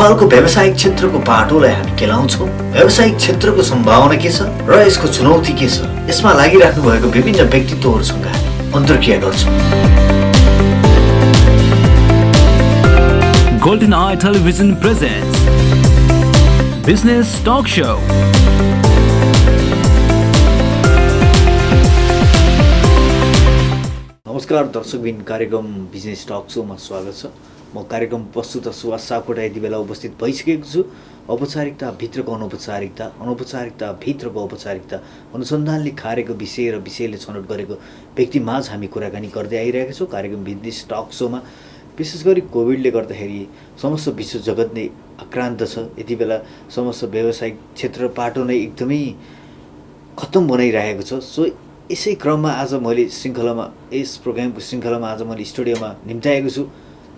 नेपालको व्यावसायिक क्षेत्रको बाटोलाई हामी केलाउँछौँ। व्यावसायिक क्षेत्रको सम्भावना के छ र यसको चुनौती के छ, यसमा लागिराख्नु भएको विभिन्न व्यक्तित्वहरूसँग हामी अन्तर्क्रिया गर्छौँ। Golden Eye Television presents Business Talk Show. नमस्कार दर्शकबिन, कार्यक्रम बिजनेस टक सोमा स्वागत छ। म कार्यक्रम प्रस्तुत सुभाष सापकोटा यति बेला उपस्थित भइसकेको छु। औपचारिकता भित्रको अनौपचारिकता, अनौपचारिकता भित्रको औपचारिकता, अनुसन्धानले खारेको विषय र विषयले छनौट गरेको व्यक्तिमाझ हामी कुराकानी गर्दै आइरहेका छौँ। कार्यक्रम बिजनेस टक सोमा विशेष गरी कोभिडले गर्दाखेरि समस्त विश्व जगत नै आक्रान्त छ। यति बेला समस्त व्यावसायिक क्षेत्र पाटो नै एकदमै खत्तम बनाइरहेको छ। सो यसै क्रममा आज मैले यस प्रोग्रामको श्रृङ्खलामा आज मैले स्टुडियोमा निम्ताएको छु।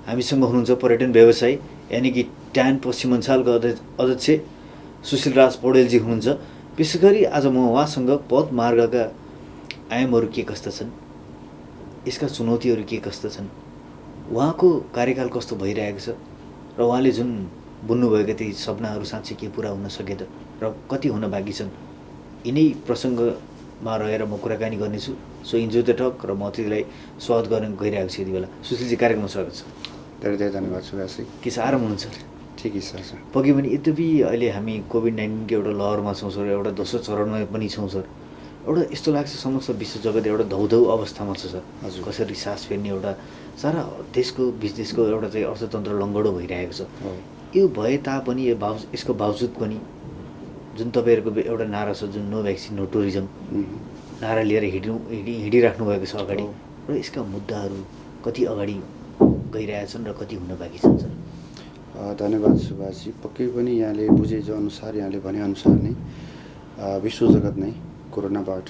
हामीसँग हुनुहुन्छ पर्यटन व्यवसायी यानि कि ट्यान पश्चिम अञ्चलको अध्यक्ष सुशील राज पौडेलजी हुनुहुन्छ। विशेष गरी आज म उहाँसँग पद मार्गका आयामहरू के कस्ता छन्, यसका चुनौतीहरू के कस्ता छन्, उहाँको कार्यकाल कस्तो भइरहेको छ र उहाँले जुन बुन्नुभएको ती सपनाहरू साँच्चै के पुरा हुन सके त र कति हुन बाँकी छन्, यिनै प्रसङ्गमा रहेर म कुराकानी गर्नेछु। सो इन्जोय द टक र म अतिथिलाई स्वागत गर्न गइरहेको छु यति बेला। सुशीलजी, कार्यक्रममा स्वागत छ। धेरै धेरै धन्यवाद सुभाषजी। के छ, आराम हुनुहुन्छ? ठिकै छ सर। पक्कै पनि यद्यपि अहिले हामी कोभिड-19 को एउटा लहरमा छौँ सर, एउटा दोस्रो चरणमा पनि छौँ सर। एउटा यस्तो लाग्छ समस्त विश्व जगत एउटा धौधौ अवस्थामा छ सर। हजुर। कसरी सास फेर्ने, एउटा सारा देशको बिजनेसको एउटा चाहिँ अर्थतन्त्र लङ्गडो भइरहेको छ। यो भए तापनि यसको बावजुद पनि जुन तपाईँहरूको एउटा नारा छ, जुन नो भ्याक्सिन नो टुरिज्म नारा लिएर हिँडिराख्नु भएको छ अगाडि, र यसका मुद्दाहरू कति अगाडि गइरहेछन् र कति हुन बाँकी छन् सर? धन्यवाद सुभाषजी। पक्कै पनि यहाँले बुझे जो अनुसार, यहाँले भनेअनुसार नै विश्व जगत नै कोरोनाबाट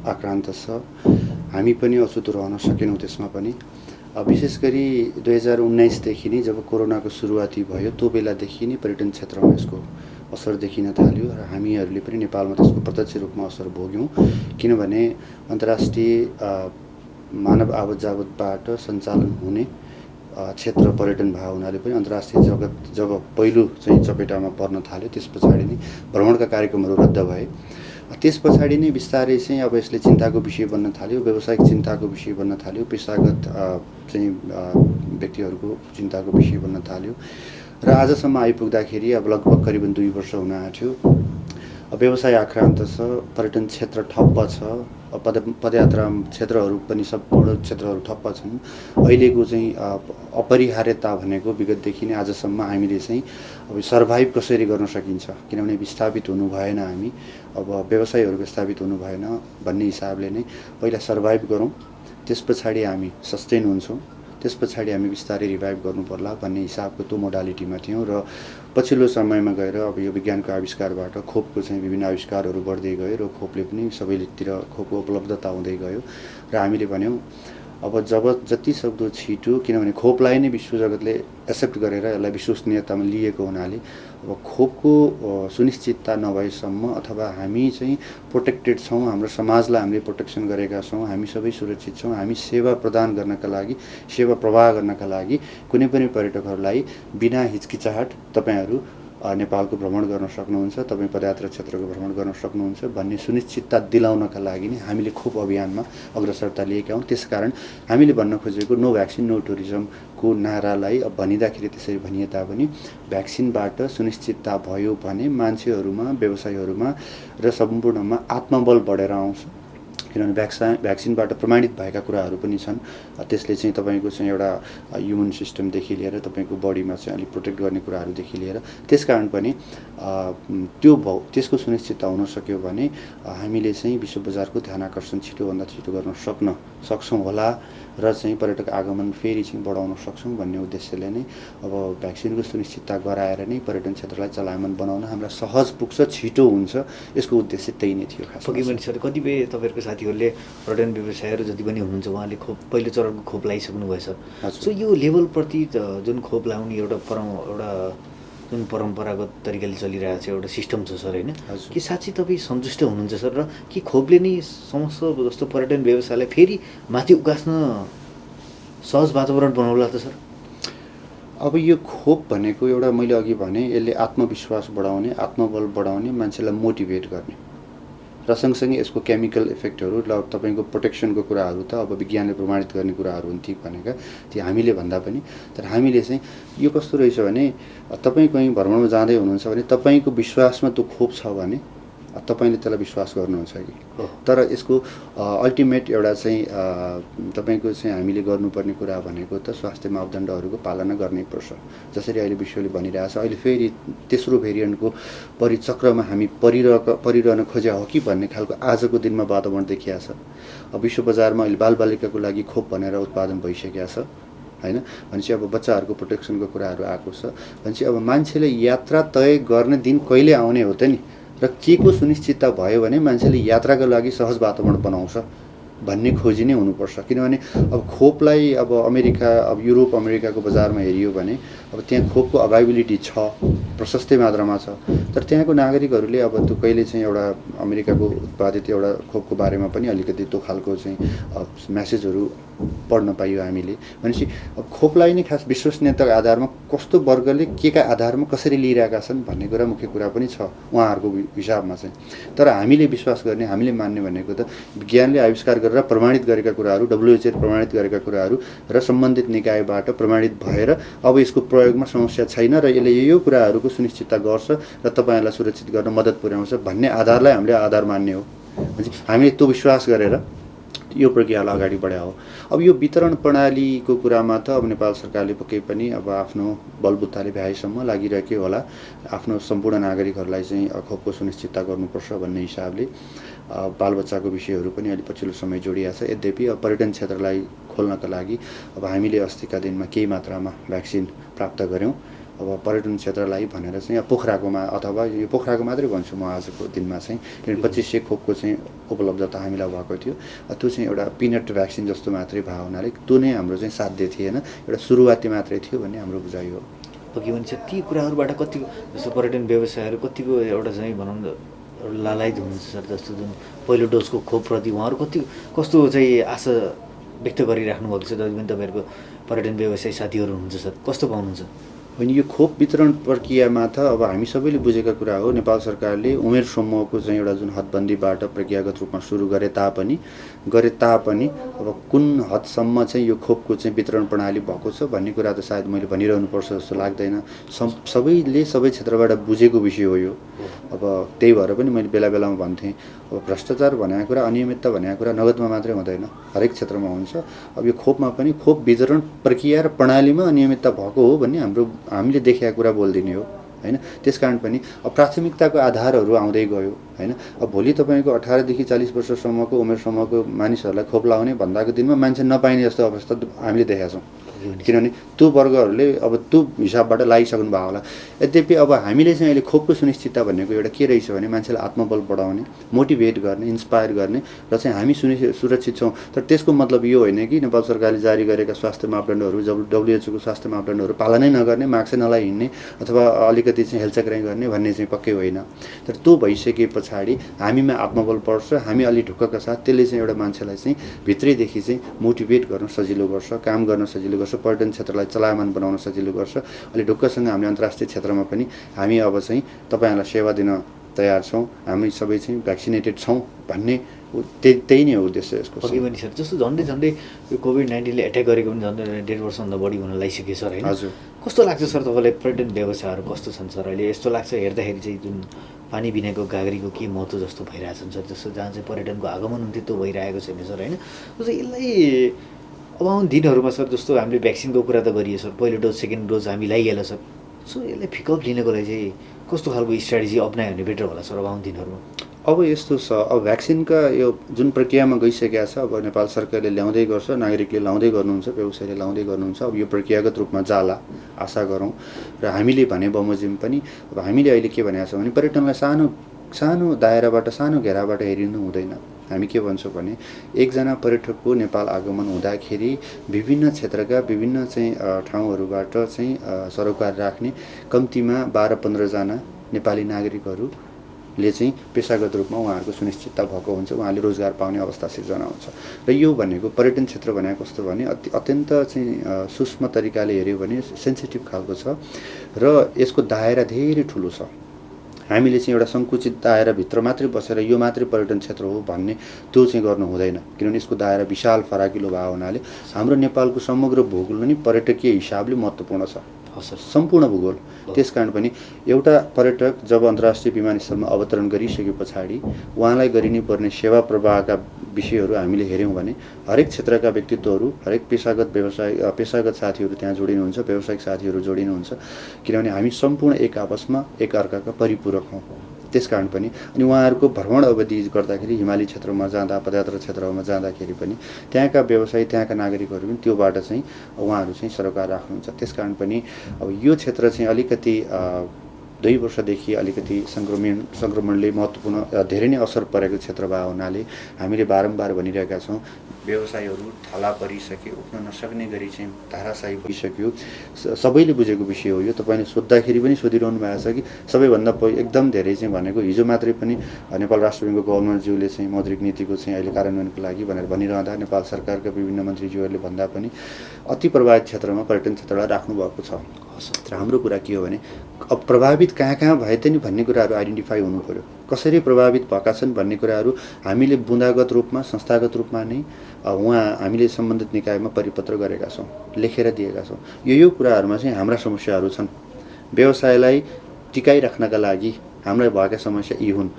आक्रान्त छ। हामी पनि अछुतो रहन सकेनौँ त्यसमा पनि। विशेष गरी 2019देखि नै जब कोरोनाको सुरुवाती भयो त्यो बेलादेखि नै पर्यटन क्षेत्रमा यसको असर देखिन थाल्यो र हामीहरूले पनि नेपालमा त्यसको प्रत्यक्ष रूपमा असर भोग्यौँ। किनभने अन्तर्राष्ट्रिय मानव आवत जावतबाट सञ्चालन हुने क्षेत्र पर्यटन भए हुनाले पनि अन्तर्राष्ट्रिय जगत जब पहिलो चाहिँ चपेटामा पर्न थाल्यो, त्यस पछाडि नै भ्रमणका कार्यक्रमहरू रद्द भए। त्यस पछाडि नै बिस्तारै चाहिँ अब यसले चिन्ताको विषय बन्न थाल्यो, व्यावसायिक चिन्ताको विषय बन्न थाल्यो, पेसागत चाहिँ व्यक्तिहरूको चिन्ताको विषय बन्न थाल्यो र आजसम्म आइपुग्दाखेरि अब लगभग करिबन 2 वर्ष हुन आँट्यो। व्यवसाय आक्रान्त छ, पर्यटन क्षेत्र ठप्प छ, पदयात्रा क्षेत्रहरू पनि सम्पूर्ण क्षेत्रहरू ठप्प छन्। अहिलेको चाहिँ अपरिहार्यता भनेको विगतदेखि नै आजसम्म हामीले चाहिँ अब सर्भाइभ कसरी गर्न सकिन्छ, किनभने विस्थापित हुनु भएन, हामी अब व्यवसायहरू विस्थापित हुनु भएन भन्ने हिसाबले नै पहिला सर्भाइभ गरौँ, त्यस पछाडि हामी सस्टेन हुन्छौँ, त्यस पछाडि हामी बिस्तारै रिभाइभ गर्नु पर्ला भन्ने हिसाबको त्यो मोडालिटीमा थियौँ। र पछिल्लो समयमा गएर अब यो विज्ञानको आविष्कारबाट खोपको चाहिँ विभिन्न आविष्कारहरू बढ्दै गयो र खोपले पनि सबैतिर खोपको उपलब्धता हुँदै गयो र हामीले भन्यौँ अब जति सक्दो छिटो, किनभने खोपलाई नै विश्व जगतले एक्सेप्ट गरेर यसलाई विश्वसनीयतामा लिएको हुनाले अब खोपको सुनिश्चितता नभएसम्म अथवा हामी चाहिँ प्रोटेक्टेड छौँ, हाम्रो समाजलाई हामीले प्रोटेक्सन गरेका छौँ, हामी सबै सुरक्षित छौँ, हामी सेवा प्रदान गर्नका लागि, सेवा प्रवाह गर्नका लागि कुनै पनि पर्यटकहरूलाई बिना हिचकिचाहट तपाईँहरू नेपालको भ्रमण गर्न सक्नुहुन्छ, तपाईँ पदयात्रा क्षेत्रको भ्रमण गर्न सक्नुहुन्छ भन्ने सुनिश्चितता दिलाउनका लागि नै हामीले खोप अभियानमा अग्रसरता लिएका हौँ। त्यसकारण हामीले भन्न खोजेको नो भ्याक्सिन नो टुरिज्मको नारालाई अब भनिँदाखेरि त्यसरी भनिए तापनि भ्याक्सिनबाट सुनिश्चितता भयो भने मान्छेहरूमा, व्यवसायहरूमा र सम्पूर्णमा आत्मबल बढेर आउँछ। किनभने भ्याक्सिनबाट प्रमाणित भएका कुराहरू पनि छन्। त्यसले चाहिँ तपाईँको चाहिँ एउटा ह्युमन सिस्टमदेखि लिएर तपाईँको बडीमा चाहिँ अलिक प्रोटेक्ट गर्ने कुराहरूदेखि लिएर त्यसकारण पनि त्यसको सुनिश्चितता हुन सक्यो भने हामीले चाहिँ विश्व बजारको ध्यान आकर्षण छिटोभन्दा छिटो गर्न सक्छौँ होला र चाहिँ पर्यटक आगमन फेरि चाहिँ बढाउन सक्छौँ भन्ने उद्देश्यले नै अब भ्याक्सिनको सुनिश्चितता गराएर नै पर्यटन क्षेत्रलाई चलायमान बनाउन हामीलाई सहज पुग्छ, छिटो हुन्छ, यसको उद्देश्य त्यही नै थियो खास। पक्कै पनि सर, कतिपय तपाईँहरूको साथीहरूले पर्यटन व्यवसायहरू जति पनि हुनुहुन्छ उहाँले खोप पहिलो चरणको खोप लगाइसक्नु भएछ। सो यो लेभलप्रति जुन खोप लगाउने एउटा जुन परम्परागत तरिकाले चलिरहेको छ एउटा सिस्टम छ सर, होइन? कि साँच्चै तपाईँ सन्तुष्ट हुनुहुन्छ सर, र कि खोपले नै समस्त जस्तो पर्यटन व्यवसायलाई फेरि माथि उकास्न सहज वातावरण बनाउला त सर? अब यो खोप भनेको एउटा मैले अघि भने यसले आत्मविश्वास बढाउने, आत्मबल बढाउने, मान्छेलाई मोटिभेट गर्ने र सँगसँगै यसको केमिकल इफेक्टहरू ल तपाईँको प्रोटेक्सनको कुराहरू त अब विज्ञानले प्रमाणित गर्ने कुराहरू हुन् ती भनेका, ती हामीले भन्दा पनि। तर हामीले चाहिँ यो कस्तो रहेछ भने तपाईँ कहीँ भ्रमणमा जाँदै हुनुहुन्छ भने तपाईँको विश्वासमा त्यो खोप छ भने तपाईँले त्यसलाई विश्वास गर्नुहुन्छ कि। तर यसको अल्टिमेट एउटा चाहिँ तपाईँको चाहिँ हामीले गर्नुपर्ने कुरा भनेको त स्वास्थ्य मापदण्डहरूको पालना गर्नै पर्छ। जसरी अहिले विश्वले भनिरहेछ, अहिले फेरि तेस्रो भेरिएन्टको परिचक्रमा हामी परिरहन खोज्या हो कि भन्ने खालको आजको दिनमा वातावरण देखिया छ। अब विश्व बजारमा अहिले बालबालिकाको लागि खोप भनेर उत्पादन भइसकेको छ हैन। भनेपछि अब बच्चाहरूको प्रोटेक्सनको कुराहरू आएको छ। भनेपछि अब मान्छेले यात्रा तय गर्ने दिन कहिले आउने हो त नि, र के को सुनिश्चितता भयो भने मान्छेले यात्राको लागि सहज वातावरण बनाउँछ भन्ने खोजी नै हुनुपर्छ। किनभने अब खोपलाई अब अमेरिका, अब युरोप अमेरिकाको बजारमा हेरियो भने अब त्यहाँ खोपको अभाइबिलिटी छ, प्रशस्तै मात्रामा छ। तर त्यहाँको नागरिकहरूले अब त्यो कहिले चाहिँ एउटा अमेरिकाको उत्पादित एउटा खोपको बारेमा पनि अलिकति त्यो खालको चाहिँ म्यासेजहरू पढ्न पाइयो हामीले। भनेपछि अब खोपलाई नै खास विश्वसनीयताको आधारमा कस्तो वर्गले के का आधारमा कसरी लिइरहेका छन् भन्ने कुरा मुख्य कुरा पनि छ उहाँहरूको हिसाबमा चाहिँ। तर हामीले विश्वास गर्ने, हामीले मान्ने भनेको त विज्ञानले आविष्कार गरेर प्रमाणित गरेका कुराहरू, WHO ले प्रमाणित गरेका कुराहरू र सम्बन्धित निकायबाट प्रमाणित भएर अब यसको प्रयोगमा समस्या छैन र यसले यो कुराहरूको सुनिश्चितता गर्छ र तपाईँहरूलाई सुरक्षित गर्न मद्दत पुर्याउँछ भन्ने आधारलाई हामीले आधार मान्ने हो। हामीले त्यो विश्वास गरेर यो प्रक्रियालाई अगाडि बढायो। अब यो वितरण प्रणालीको कुरामा त अब नेपाल सरकारले पक्कै पनि अब आफ्नो बलबुत्ताले भ्याएसम्म लागिरहेकै होला आफ्नो सम्पूर्ण नागरिकहरूलाई चाहिँ खोपको सुनिश्चितता गर्नुपर्छ भन्ने हिसाबले। बालबच्चाको विषयहरू पनि अहिले पछिल्लो समय जोडिएको छ। यद्यपि अब पर्यटन क्षेत्रलाई खोल्नका लागि अब हामीले अस्तिका दिनमा केही मात्रामा भ्याक्सिन प्राप्त गऱ्यौँ। अब पर्यटन क्षेत्रलाई भनेर चाहिँ पोखराकोमा, अथवा यो पोखराको मात्रै भन्छु म आजको दिनमा चाहिँ, किनभने 2500 खोपको चाहिँ उपलब्धता हामीलाई भएको थियो। त्यो चाहिँ एउटा पिनट भ्याक्सिन जस्तो मात्रै भयो हुनाले त्यो नै हाम्रो चाहिँ साध्य थिएन, एउटा सुरुवाती मात्रै थियो भन्ने हाम्रो बुझाइ हो। के भन्छ ती कुराहरूबाट कतिको जस्तो पर्यटन व्यवसायहरू कतिको एउटा चाहिँ भनौँ न लालायित हुनुहुन्छ सर, जस्तो जुन पहिलो डोजको खोपप्रति उहाँहरू कस्तो चाहिँ आशा व्यक्त गरिराख्नु भएको छ, जति पनि तपाईँहरूको पर्यटन व्यवसाय साथीहरू हुनुहुन्छ सर, कस्तो पाउनुहुन्छ? होइन, यो खोप वितरण प्रक्रियामा त अब हामी सबैले बुझेका कुरा हो। नेपाल सरकारले उमेर समूहको चाहिँ एउटा जुन हदबन्दीबाट प्रक्रियागत रूपमा सुरु गरे तापनि अब कुन हदसम्म चाहिँ यो खोपको चाहिँ वितरण प्रणाली भएको छ भन्ने कुरा त सायद मैले भनिरहनुपर्छ जस्तो लाग्दैन। सबैले सबै क्षेत्रबाट बुझेको विषय हो यो। अब त्यही भएर पनि मैले बेला बेलामा भन्थेँ, अब भ्रष्टाचार भनेको कुरा, अनियमितता भनेको कुरा नगदमा मात्रै हुँदैन, हरेक क्षेत्रमा हुन्छ। अब यो खोपमा पनि खोप वितरण प्रक्रिया र प्रणालीमा अनियमितता भएको हो भन्ने हामीले देखेका कुरा बोलिदिने हो हैन। त्यसकारण पनि अब प्राथमिकताको आधारहरू आउँदै गयो हैन। अब भोलि तपाईँको 18 देखि 40 वर्षसम्मको उमेर समूहको मानिसहरूलाई खोप लगाउने भन्दाको दिनमा मान्छे नपाइने जस्तो अवस्था हामीले देखेका छौँ। किनभने त्यो वर्गहरूले अब त्यो हिसाबबाट लागिसक्नु भएको होला। यद्यपि अब हामीले चाहिँ अहिले खोपको सुनिश्चितता भनेको एउटा के रहेछ भने मान्छेलाई आत्मबल बढाउने, मोटिभेट गर्ने, इन्सपायर गर्ने र चाहिँ हामी सुरक्षित छौँ। तर त्यसको मतलब यो होइन कि नेपाल सरकारले जारी गरेका स्वास्थ्य मापदण्डहरू, WHO को स्वास्थ्य मापदण्डहरू पालनै नगर्ने, मास्कै नलाइ हिँड्ने अथवा अलिकति चाहिँ हेलचक्राइ गर्ने भन्ने चाहिँ पक्कै होइन। तर त्यो भइसके पछाडि हामीमा आत्मबल बढ्छ, हामी अलि ढुक्कका साथ त्यसले चाहिँ एउटा मान्छेलाई चाहिँ भित्रैदेखि चाहिँ मोटिभेट गर्न सजिलो गर्छ, काम गर्न सजिलो गर्छ, पर्यटन क्षेत्रलाई चलायमान बनाउन सजिलो गर्छ। अलि ढुक्कसँग हामीले अन्तर्राष्ट्रिय क्षेत्रमा पनि हामी अब चाहिँ तपाईँहरूलाई सेवा दिन तयार छौँ, हामी सबै चाहिँ भ्याक्सिनेटेड छौँ भन्ने त्यही नै हो उद्देश्य यसको। अघि पनि सर जस्तो झन्डै यो कोभिड-19ले एट्याक गरेको पनि झन्डै 1.5 वर्षभन्दा बढी हुन लागिसक्यो सर होइन। हजुर, कस्तो लाग्छ सर तपाईँलाई पर्यटन व्यवसायहरू कस्तो छन् सर अहिले? यस्तो लाग्छ हेर्दाखेरि चाहिँ जुन पानी बिनाको गाग्रीको के महत्त्व जस्तो भइरहेछन् सर, जस्तो जहाँ चाहिँ पर्यटनको आगमन हुन्थ्यो त्यो भइरहेको छैन सर होइन। जस्तो यसलाई अब आउने दिनहरूमा सर जस्तो हामीले भ्याक्सिनको कुरा त गरियो सर, पहिलो डोज सेकेन्ड डोज हामी लगाइहाल्यो सर, सो यसलाई पिकअप लिनको लागि चाहिँ कस्तो खालको स्ट्राटेजी अप्नायो भने बेटर होला सर अब आउने दिनहरूमा? अब यस्तो छ, अब भ्याक्सिनका यो जुन प्रक्रियामा गइसकेका छ, अब नेपाल सरकारले ल्याउँदै गर्छ, नागरिकले लाउँदै गर्नुहुन्छ, व्यवसायले लाउँदै गर्नुहुन्छ। अब यो प्रक्रियागत रूपमा जाला आशा गरौँ। र हामीले भने बमोजिम पनि अब हामीले अहिले के भनेको छ भने पर्यटनलाई सानो दायराबाट, सानो घेराबाट हेरिनु हुँदैन। हामी के भन्छौँ भने एकजना पर्यटकको नेपाल आगमन हुँदाखेरि विभिन्न क्षेत्रका विभिन्न चाहिँ ठाउँहरूबाट चाहिँ सरोकार राख्ने कम्तीमा 12-15 जना नेपाली नागरिकहरू ले चाहिँ पेसागत रूपमा उहाँहरूको सुनिश्चितता भएको हुन्छ, उहाँले रोजगार पाउने अवस्था सिर्जना हुन्छ। र यो भनेको पर्यटन क्षेत्र भनेको कस्तो भने अत्यन्त चाहिँ सूक्ष्म तरिकाले हेऱ्यो भने सेन्सिटिभ खालको छ र यसको दायरा धेरै ठुलो छ। हामीले चाहिँ एउटा सङ्कुचित दायराभित्र मात्रै बसेर यो मात्रै पर्यटन क्षेत्र हो भन्ने त्यो चाहिँ गर्नु हुँदैन, किनभने यसको दायरा विशाल फराकिलो भएको हुनाले हाम्रो नेपालको समग्र भूगोल पनि पर्यटकीय हिसाबले महत्त्वपूर्ण छ, सम्पूर्ण भूगोल। त्यसकारण पनि एउटा पर्यटक जब अन्तर्राष्ट्रिय विमानस्थलमा अवतरण गरिसके पछाडि उहाँलाई गरिने पर्ने सेवा प्रवाहका विषयहरू हामीले हेऱ्यौँ भने हरेक क्षेत्रका व्यक्तित्वहरू, हरेक पेसागत साथीहरू त्यहाँ जोडिनुहुन्छ, व्यावसायिक साथीहरू जोडिनुहुन्छ, किनभने हामी सम्पूर्ण एक आपसमा एक अर्काका परिपूरक हौँ। त्यसकारण पनि अनि उहाँहरूको भ्रमण अवधि गर्दाखेरि हिमाली क्षेत्रमा जाँदा, पदयात्रा क्षेत्रमा जाँदाखेरि पनि त्यहाँका व्यवसायी, त्यहाँका नागरिकहरू पनि त्योबाट चाहिँ उहाँहरू चाहिँ सरोकार राख्नुहुन्छ। त्यसकारण पनि अब यो क्षेत्र चाहिँ अलिकति 2 वर्षदेखि अलिकति सङ्क्रमणले महत्त्वपूर्ण धेरै नै असर परेको क्षेत्र भएको हुनाले हामीले बारम्बार भनिरहेका छौँ, व्यवसायहरू थला परिसके, उठ्न नसक्ने गरी चाहिँ धाराशायी भइसक्यो। सबैले बुझेको विषय हो यो। तपाईँले सोद्धाखेरि पनि सोधिरहनु भएको छ कि सबैभन्दा एकदम धेरै चाहिँ भनेको हिजो मात्रै पनि नेपाल राष्ट्र ब्याङ्कको गभर्नरज्यूले चाहिँ मौद्रिक नीतिको चाहिँ अहिले कार्यान्वयनको लागि भनेर भनिरहँदा नेपाल सरकारका विभिन्न मन्त्रीज्यूहरूले भन्दा पनि अति प्रभावित क्षेत्रमा पर्यटन क्षेत्रलाई राख्नुभएको छ। र हाम्रो कुरा के हो भने अब प्रभावित कहाँ भए त नि भन्ने कुराहरू आइडेन्टिफाई हुनु पर्यो। कसरी प्रभावित भएका छन् भन्ने कुराहरू हामीले बुँदागत रूपमा, संस्थागत रूपमा नै हामीले सम्बन्धित निकायमा परिपत्र गरेका छौँ, लेखेर दिएका छौँ। यो कुराहरूमा चाहिँ हाम्रा समस्याहरू छन्। व्यवसायलाई टिकाइराख्नका लागि हामीलाई भएका समस्या यी हुन्।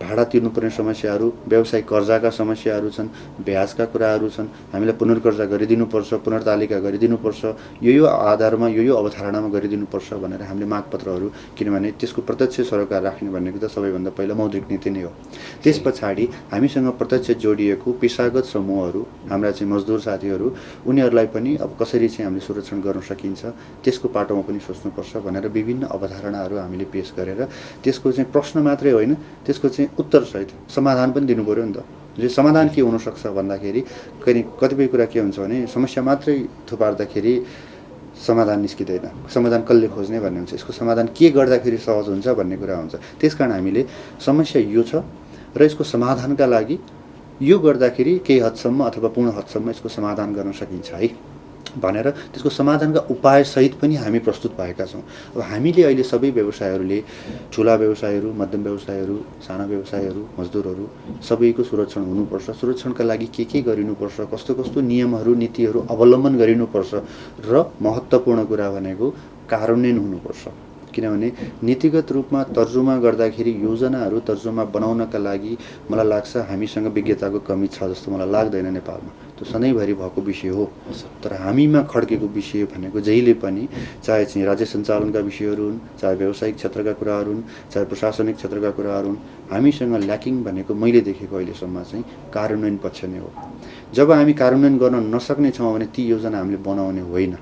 भाडा तिर्नुपर्ने समस्याहरू, व्यवसायिक कर्जाका समस्याहरू छन्, ब्याजका कुराहरू छन्, हामीलाई पुनर्कर्जा गरिदिनुपर्छ, पुनर्तालिका गरिदिनुपर्छ, यो आधारमा यो अवधारणामा गरिदिनुपर्छ भनेर हामीले मागपत्रहरू, किनभने त्यसको प्रत्यक्ष सरोकार राख्ने भनेको त सबैभन्दा पहिला मौद्रिक नीति नै हो। त्यस पछाडि हामीसँग प्रत्यक्ष जोडिएको पेसागत समूहहरू, हाम्रा चाहिँ मजदुर साथीहरू, उनीहरूलाई पनि अब कसरी चाहिँ हामीले सुरक्षण गर्न सकिन्छ त्यसको पाटोमा पनि सोच्नुपर्छ भनेर विभिन्न अवधारणाहरू हामीले पेश गरेर त्यसको चाहिँ प्रश्न मात्रै होइन, त्यसको चाहिँ उत्तरसहित समाधान पनि दिनु पऱ्यो नि त। जो समाधान के हुनसक्छ भन्दाखेरि कतिपय कुरा के हुन्छ भने समस्या मात्रै थुपार्दाखेरि समाधान निस्किँदैन, समाधान कसले खोज्ने भन्ने हुन्छ, यसको समाधान के गर्दाखेरि सहज हुन्छ भन्ने कुरा हुन्छ। त्यसकारण हामीले समस्या यो छ र यसको समाधानका लागि यो गर्दाखेरि केही हदसम्म अथवा पूर्ण हदसम्म यसको समाधान गर्न सकिन्छ है भनेर त्यसको समाधानका उपायसहित पनि हामी प्रस्तुत भएका छौँ। अब हामीले अहिले सबै व्यवसायहरूले, ठुला व्यवसायहरू, मध्यम व्यवसायहरू, साना व्यवसायहरू, मजदुरहरू सबैको सुरक्षण हुनुपर्छ। सुरक्षणका लागि के गरिनुपर्छ, कस्तो कस्तो नियमहरू, नीतिहरू अवलम्बन गरिनुपर्छ र महत्त्वपूर्ण कुरा भनेको कार्यान्वयन हुनुपर्छ। किनभने नीतिगत रूपमा तर्जुमा गर्दाखेरि योजनाहरू तर्जुमा बनाउनका लागि मलाई लाग्छ हामीसँग विज्ञताको कमी छ जस्तो मलाई लाग्दैन नेपालमा। त्यो सधैँभरि भएको विषय हो। तर हामीमा खड्केको विषय भनेको जहिले पनि, चाहे चाहिँ राज्य सञ्चालनका विषयहरू हुन्, चाहे व्यावसायिक क्षेत्रका कुराहरू हुन्, चाहे प्रशासनिक क्षेत्रका कुराहरू हुन्, हामीसँग ल्याकिङ भनेको मैले देखेको अहिलेसम्म चाहिँ कार्यान्वयन पक्ष नै हो। जब हामी कार्यान्वयन गर्न नसक्ने छौँ भने ती योजना हामीले बनाउने होइन।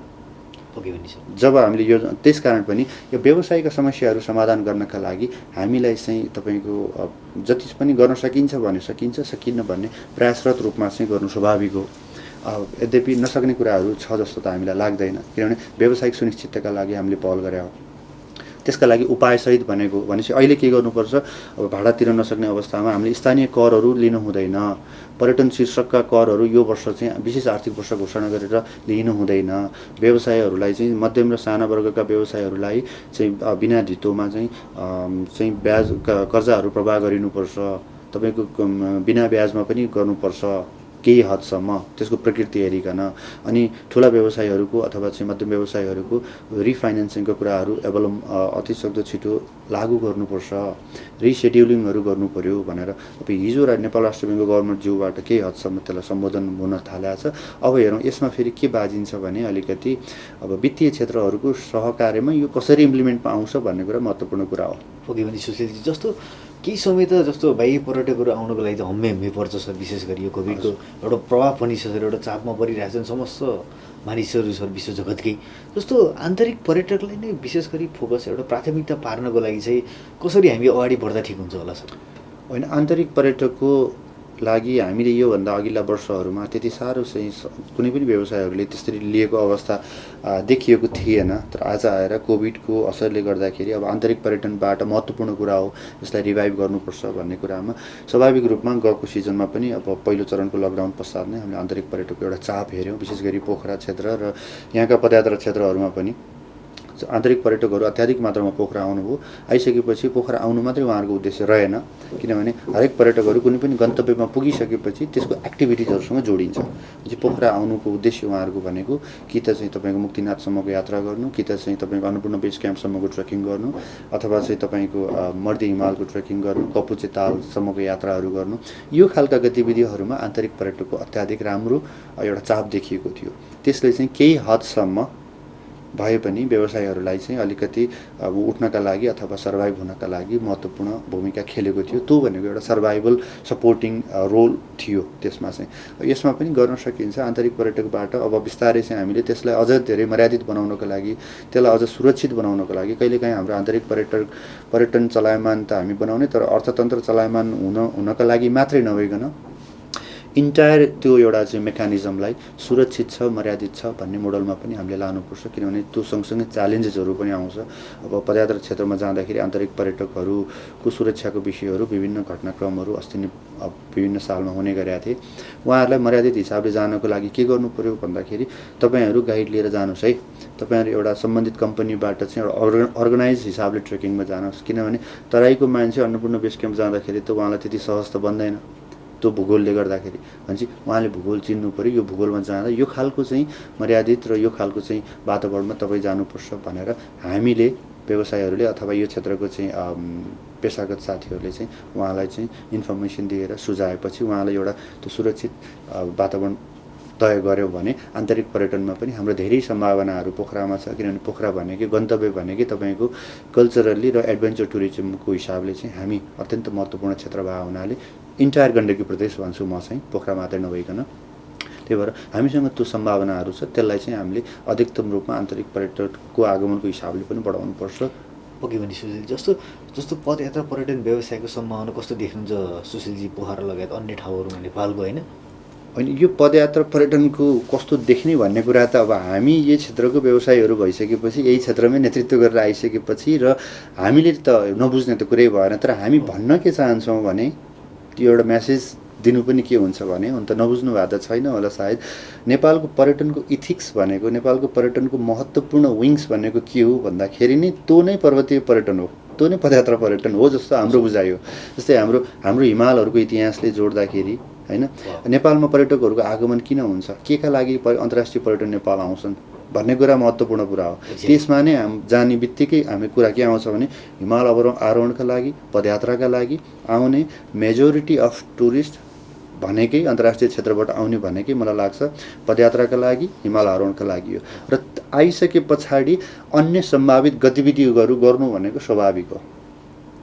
जब हामीले यो त्यसकारण पनि यो व्यवसायका समस्याहरू समाधान गर्नका लागि हामीलाई चाहिँ तपाईँको जति पनि गर्न सकिन्छ भने सकिन्छ, सकिन्न भन्ने प्रयासरत रूपमा चाहिँ गर्नु स्वाभाविक हो। यद्यपि नसक्ने कुराहरू छ जस्तो त हामीलाई लाग्दैन, किनभने व्यावसायिक सुनिश्चितताका लागि हामीले पहल गरे हो। त्यसका लागि उपायसहित भनेको भनेपछि अहिले के गर्नुपर्छ, अब भाडा तिर्न नसक्ने अवस्थामा हामीले स्थानीय करहरू लिनु हुँदैन। पर्यटन शीर्षकका करहरू यो वर्ष चाहिँ विशेष आर्थिक वर्ष घोषणा गरेर लिनु हुँदैन। व्यवसायहरूलाई चाहिँ मध्यम र साना वर्गका व्यवसायहरूलाई चाहिँ बिना धितोमा चाहिँ ब्याज कर्जाहरू प्रवाह गरिनुपर्छ। तपाईँको बिना ब्याजमा पनि गर्नुपर्छ केही हदसम्म, त्यसको प्रकृति हेरिकन। अनि ठुला व्यवसायहरूको अथवा चाहिँ मध्यम व्यवसायहरूको रिफाइनेन्सिङको कुराहरू अतिसक्दो छिटो लागू गर्नुपर्छ, रिसेड्युलिङहरू गर्नु पर्यो भनेर अब हिजो नेपाल राष्ट्र ब्याङ्कको गभर्नरज्यूबाट केही हदसम्म त्यसलाई सम्बोधन हुन थालेको छ। अब हेरौँ यसमा फेरि के बाजिन्छ भने अलिकति अब वित्तीय क्षेत्रहरूको सहकार्यमा यो कसरी इम्प्लिमेन्टमा आउँछ भन्ने कुरा महत्त्वपूर्ण कुरा हो। ओके भने सुशीलजी, जस्तो केही समय त जस्तो बाह्य पर्यटकहरू आउनको लागि त हम्मे पर्छ सर, विशेष गरी यो कोभिडको एउटा प्रभाव पनि छ सर, एउटा चापमा परिरहेको छन् समस्त मानिसहरू सर विश्व जगतकै। जस्तो आन्तरिक पर्यटकलाई नै विशेष गरी फोकस एउटा प्राथमिकता पार्नको लागि चाहिँ कसरी हामी अगाडि बढ्दा ठिक हुन्छ होला सर? होइन, आन्तरिक पर्यटकको लागि हामीले योभन्दा अघिल्ला वर्षहरूमा त्यति साह्रो चाहिँ कुनै पनि व्यवसायहरूले त्यसरी लिएको अवस्था देखिएको थिएन। तर आज आएर कोभिडको असरले गर्दाखेरि अब आन्तरिक पर्यटनबाट महत्त्वपूर्ण कुरा हो, यसलाई रिभाइभ गर्नुपर्छ भन्ने कुरामा स्वाभाविक रूपमा गएको सिजनमा पनि अब पहिलो चरणको लकडाउन पश्चात नै हामीले आन्तरिक पर्यटकको एउटा चाप हेऱ्यौँ। विशेष गरी पोखरा क्षेत्र र यहाँका पदयात्रा क्षेत्रहरूमा पनि आन्तरिक पर्यटकहरू अत्याधिक मात्रामा पोखरा आउनुभयो। आइसकेपछि पोखरा आउनु मात्रै उहाँहरूको उद्देश्य रहेन, किनभने हरेक पर्यटकहरू कुनै पनि गन्तव्यमा पुगिसकेपछि त्यसको एक्टिभिटिजहरूसँग जोडिन्छ। पोखरा आउनुको उद्देश्य उहाँहरूको भनेको कि त चाहिँ तपाईँको मुक्तिनाथसम्मको यात्रा गर्नु, कि त चाहिँ तपाईँको अन्नपूर्ण बेस क्याम्पसम्मको ट्रेकिङ गर्नु, अथवा चाहिँ तपाईँको मर्दी हिमालको ट्रेकिङ गर्नु, कपुचे तालसम्मको यात्राहरू गर्नु। यो खालका गतिविधिहरूमा आन्तरिक पर्यटकको अत्याधिक राम्रो एउटा चाप देखिएको थियो। त्यसले चाहिँ केही हदसम्म भए पनि व्यवसायहरूलाई चाहिँ अलिकति अब उठ्नका लागि अथवा सर्भाइभ हुनका लागि महत्त्वपूर्ण भूमिका खेलेको थियो। त्यो भनेको एउटा सर्भाइभल सपोर्टिङ रोल थियो त्यसमा चाहिँ। यसमा पनि गर्न सकिन्छ आन्तरिक पर्यटकबाट अब बिस्तारै चाहिँ हामीले त्यसलाई अझ धेरै मर्यादित बनाउनको लागि, त्यसलाई अझ सुरक्षित बनाउनको लागि कहिलेकाहीँ हाम्रो आन्तरिक पर्यटन चलायमान त हामी बनाउने, तर अर्थतन्त्र चलायमान हुनका लागि मात्रै नभइकन इन्टायर त्यो एउटा चाहिँ मेकानिजमलाई सुरक्षित छ, मर्यादित छ भन्ने मोडलमा पनि हामीले लानुपर्छ। किनभने त्यो सँगसँगै च्यालेन्जेसहरू पनि आउँछ। अब पदयात्रा क्षेत्रमा जाँदाखेरि आन्तरिक पर्यटकहरूको सुरक्षाको विषयहरू, विभिन्न घटनाक्रमहरू अस्ति नै विभिन्न सालमा हुने गरेका थिए। उहाँहरूलाई मर्यादित हिसाबले जानको लागि के गर्नु पर्यो भन्दाखेरि तपाईँहरू गाइड लिएर जानुहोस् है, तपाईँहरू एउटा सम्बन्धित कम्पनीबाट चाहिँ एउटा अर्गनाइज हिसाबले ट्रेकिङमा जानुहोस्। किनभने तराईको मान्छे अन्नपूर्ण बेस क्याम्प जाँदाखेरि त उहाँलाई त्यति सहज त बन्दैन त्यो भूगोलले गर्दाखेरि। भनेपछि उहाँले भूगोल चिन्नु पऱ्यो, यो भूगोलमा जाँदा यो खालको चाहिँ मर्यादित र यो खालको चाहिँ वातावरणमा तपाईँ जानुपर्छ भनेर हामीले व्यवसायहरूले अथवा यो क्षेत्रको चाहिँ पेसागत साथीहरूले चाहिँ उहाँलाई चाहिँ इन्फर्मेसन दिएर सुझाएपछि उहाँलाई एउटा त्यो सुरक्षित वातावरण तय गऱ्यो भने आन्तरिक पर्यटनमा पनि हाम्रो धेरै सम्भावनाहरू पोखरामा छ। किनभने पोखरा भनेकै गन्तव्य भनेकै तपाईँको कल्चरली र एडभेन्चर टुरिज्मको हिसाबले चाहिँ हामी अत्यन्त महत्त्वपूर्ण क्षेत्र भएको हुनाले इन्टायर गण्डकी प्रदेश भन्छु म चाहिँ, पोखरा मात्रै नभइकन। त्यही भएर हामीसँग त्यो सम्भावनाहरू छ, त्यसलाई चाहिँ हामीले अधिकतम रूपमा आन्तरिक पर्यटकको आगमनको हिसाबले पनि बढाउनुपर्छ। ओके भने सुशील, जस्तो पदयात्रा पर्यटन व्यवसायको सम्भावना कस्तो देख्नुहुन्छ सुशीलजी पोखरा लगायत अन्य ठाउँहरूमा नेपालको होइन? अनि यो पदयात्रा पर्यटनको कस्तो देख्ने भन्ने कुरा त अब हामी यो क्षेत्रको व्यवसायीहरू भइसकेपछि, यही क्षेत्रमै नेतृत्व गरेर आइसकेपछि र हामीले त नबुझ्ने त कुरै भएन। तर हामी भन्न के चाहन्छौँ भने त्यो एउटा मेसेज दिनु पनि के हुन्छ भने, हुन त नबुझ्नु भएको त छैन होला सायद, नेपालको पर्यटनको इथिक्स भनेको, नेपालको पर्यटनको महत्त्वपूर्ण विङ्स भनेको के हो भन्दाखेरि नै त्यो नै पर्वतीय पर्यटन हो, त्यो नै पदयात्रा पर्यटन हो जस्तो हाम्रो बुझाइ हो। जस्तै हाम्रो हिमालहरूको इतिहासले जोड्दाखेरि होइन, नेपालमा पर्यटकहरूको आगमन किन हुन्छ, के का लागि अन्तर्राष्ट्रिय पर्यटन नेपाल आउँछन् भन्ने कुरा महत्त्वपूर्ण कुरा हो। त्यसमा नै जाने बित्तिकै हामी कुरा के आउँछ भने हिमाल आरोहणका लागि, पदयात्राका लागि आउने मेजोरिटी अफ टुरिस्ट भनेकै अन्तर्राष्ट्रिय क्षेत्रबाट आउने भनेकै मलाई लाग्छ पदयात्राका लागि, हिमाल आरोहणका लागि हो। र आइसके पछाडि अन्य सम्भावित गतिविधिहरू गर्नु भनेको स्वाभाविक हो,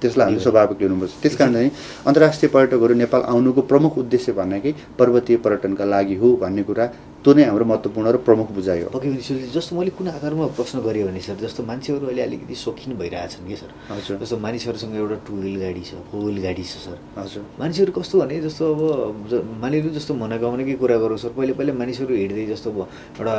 त्यसलाई हामीले स्वाभाविक लिनुपर्छ। त्यस कारण चाहिँ अन्तर्राष्ट्रिय पर्यटकहरू नेपाल आउनुको प्रमुख उद्देश्य भनेकै पर्वतीय पर्यटनका लागि हो भन्ने कुरा त्यो नै हाम्रो महत्त्वपूर्ण र प्रमुख बुझाइ हो। ओके जस्तो मैले कुन आधारमा प्रश्न गरेँ भने सर, जस्तो मान्छेहरू अहिले अलिकति सोखिन भइरहेछन् कि सर। हजुर। जस्तो मानिसहरूसँग एउटा टु व्हिल गाडी छ, फोर व्हिल गाडी छ सर। हजुर। मानिसहरू कस्तो भने जस्तो अब मानिलिनु जस्तो मनोकामनाकै कुरा गरौँ सर, पहिले मानिसहरू हिँड्दै जस्तो एउटा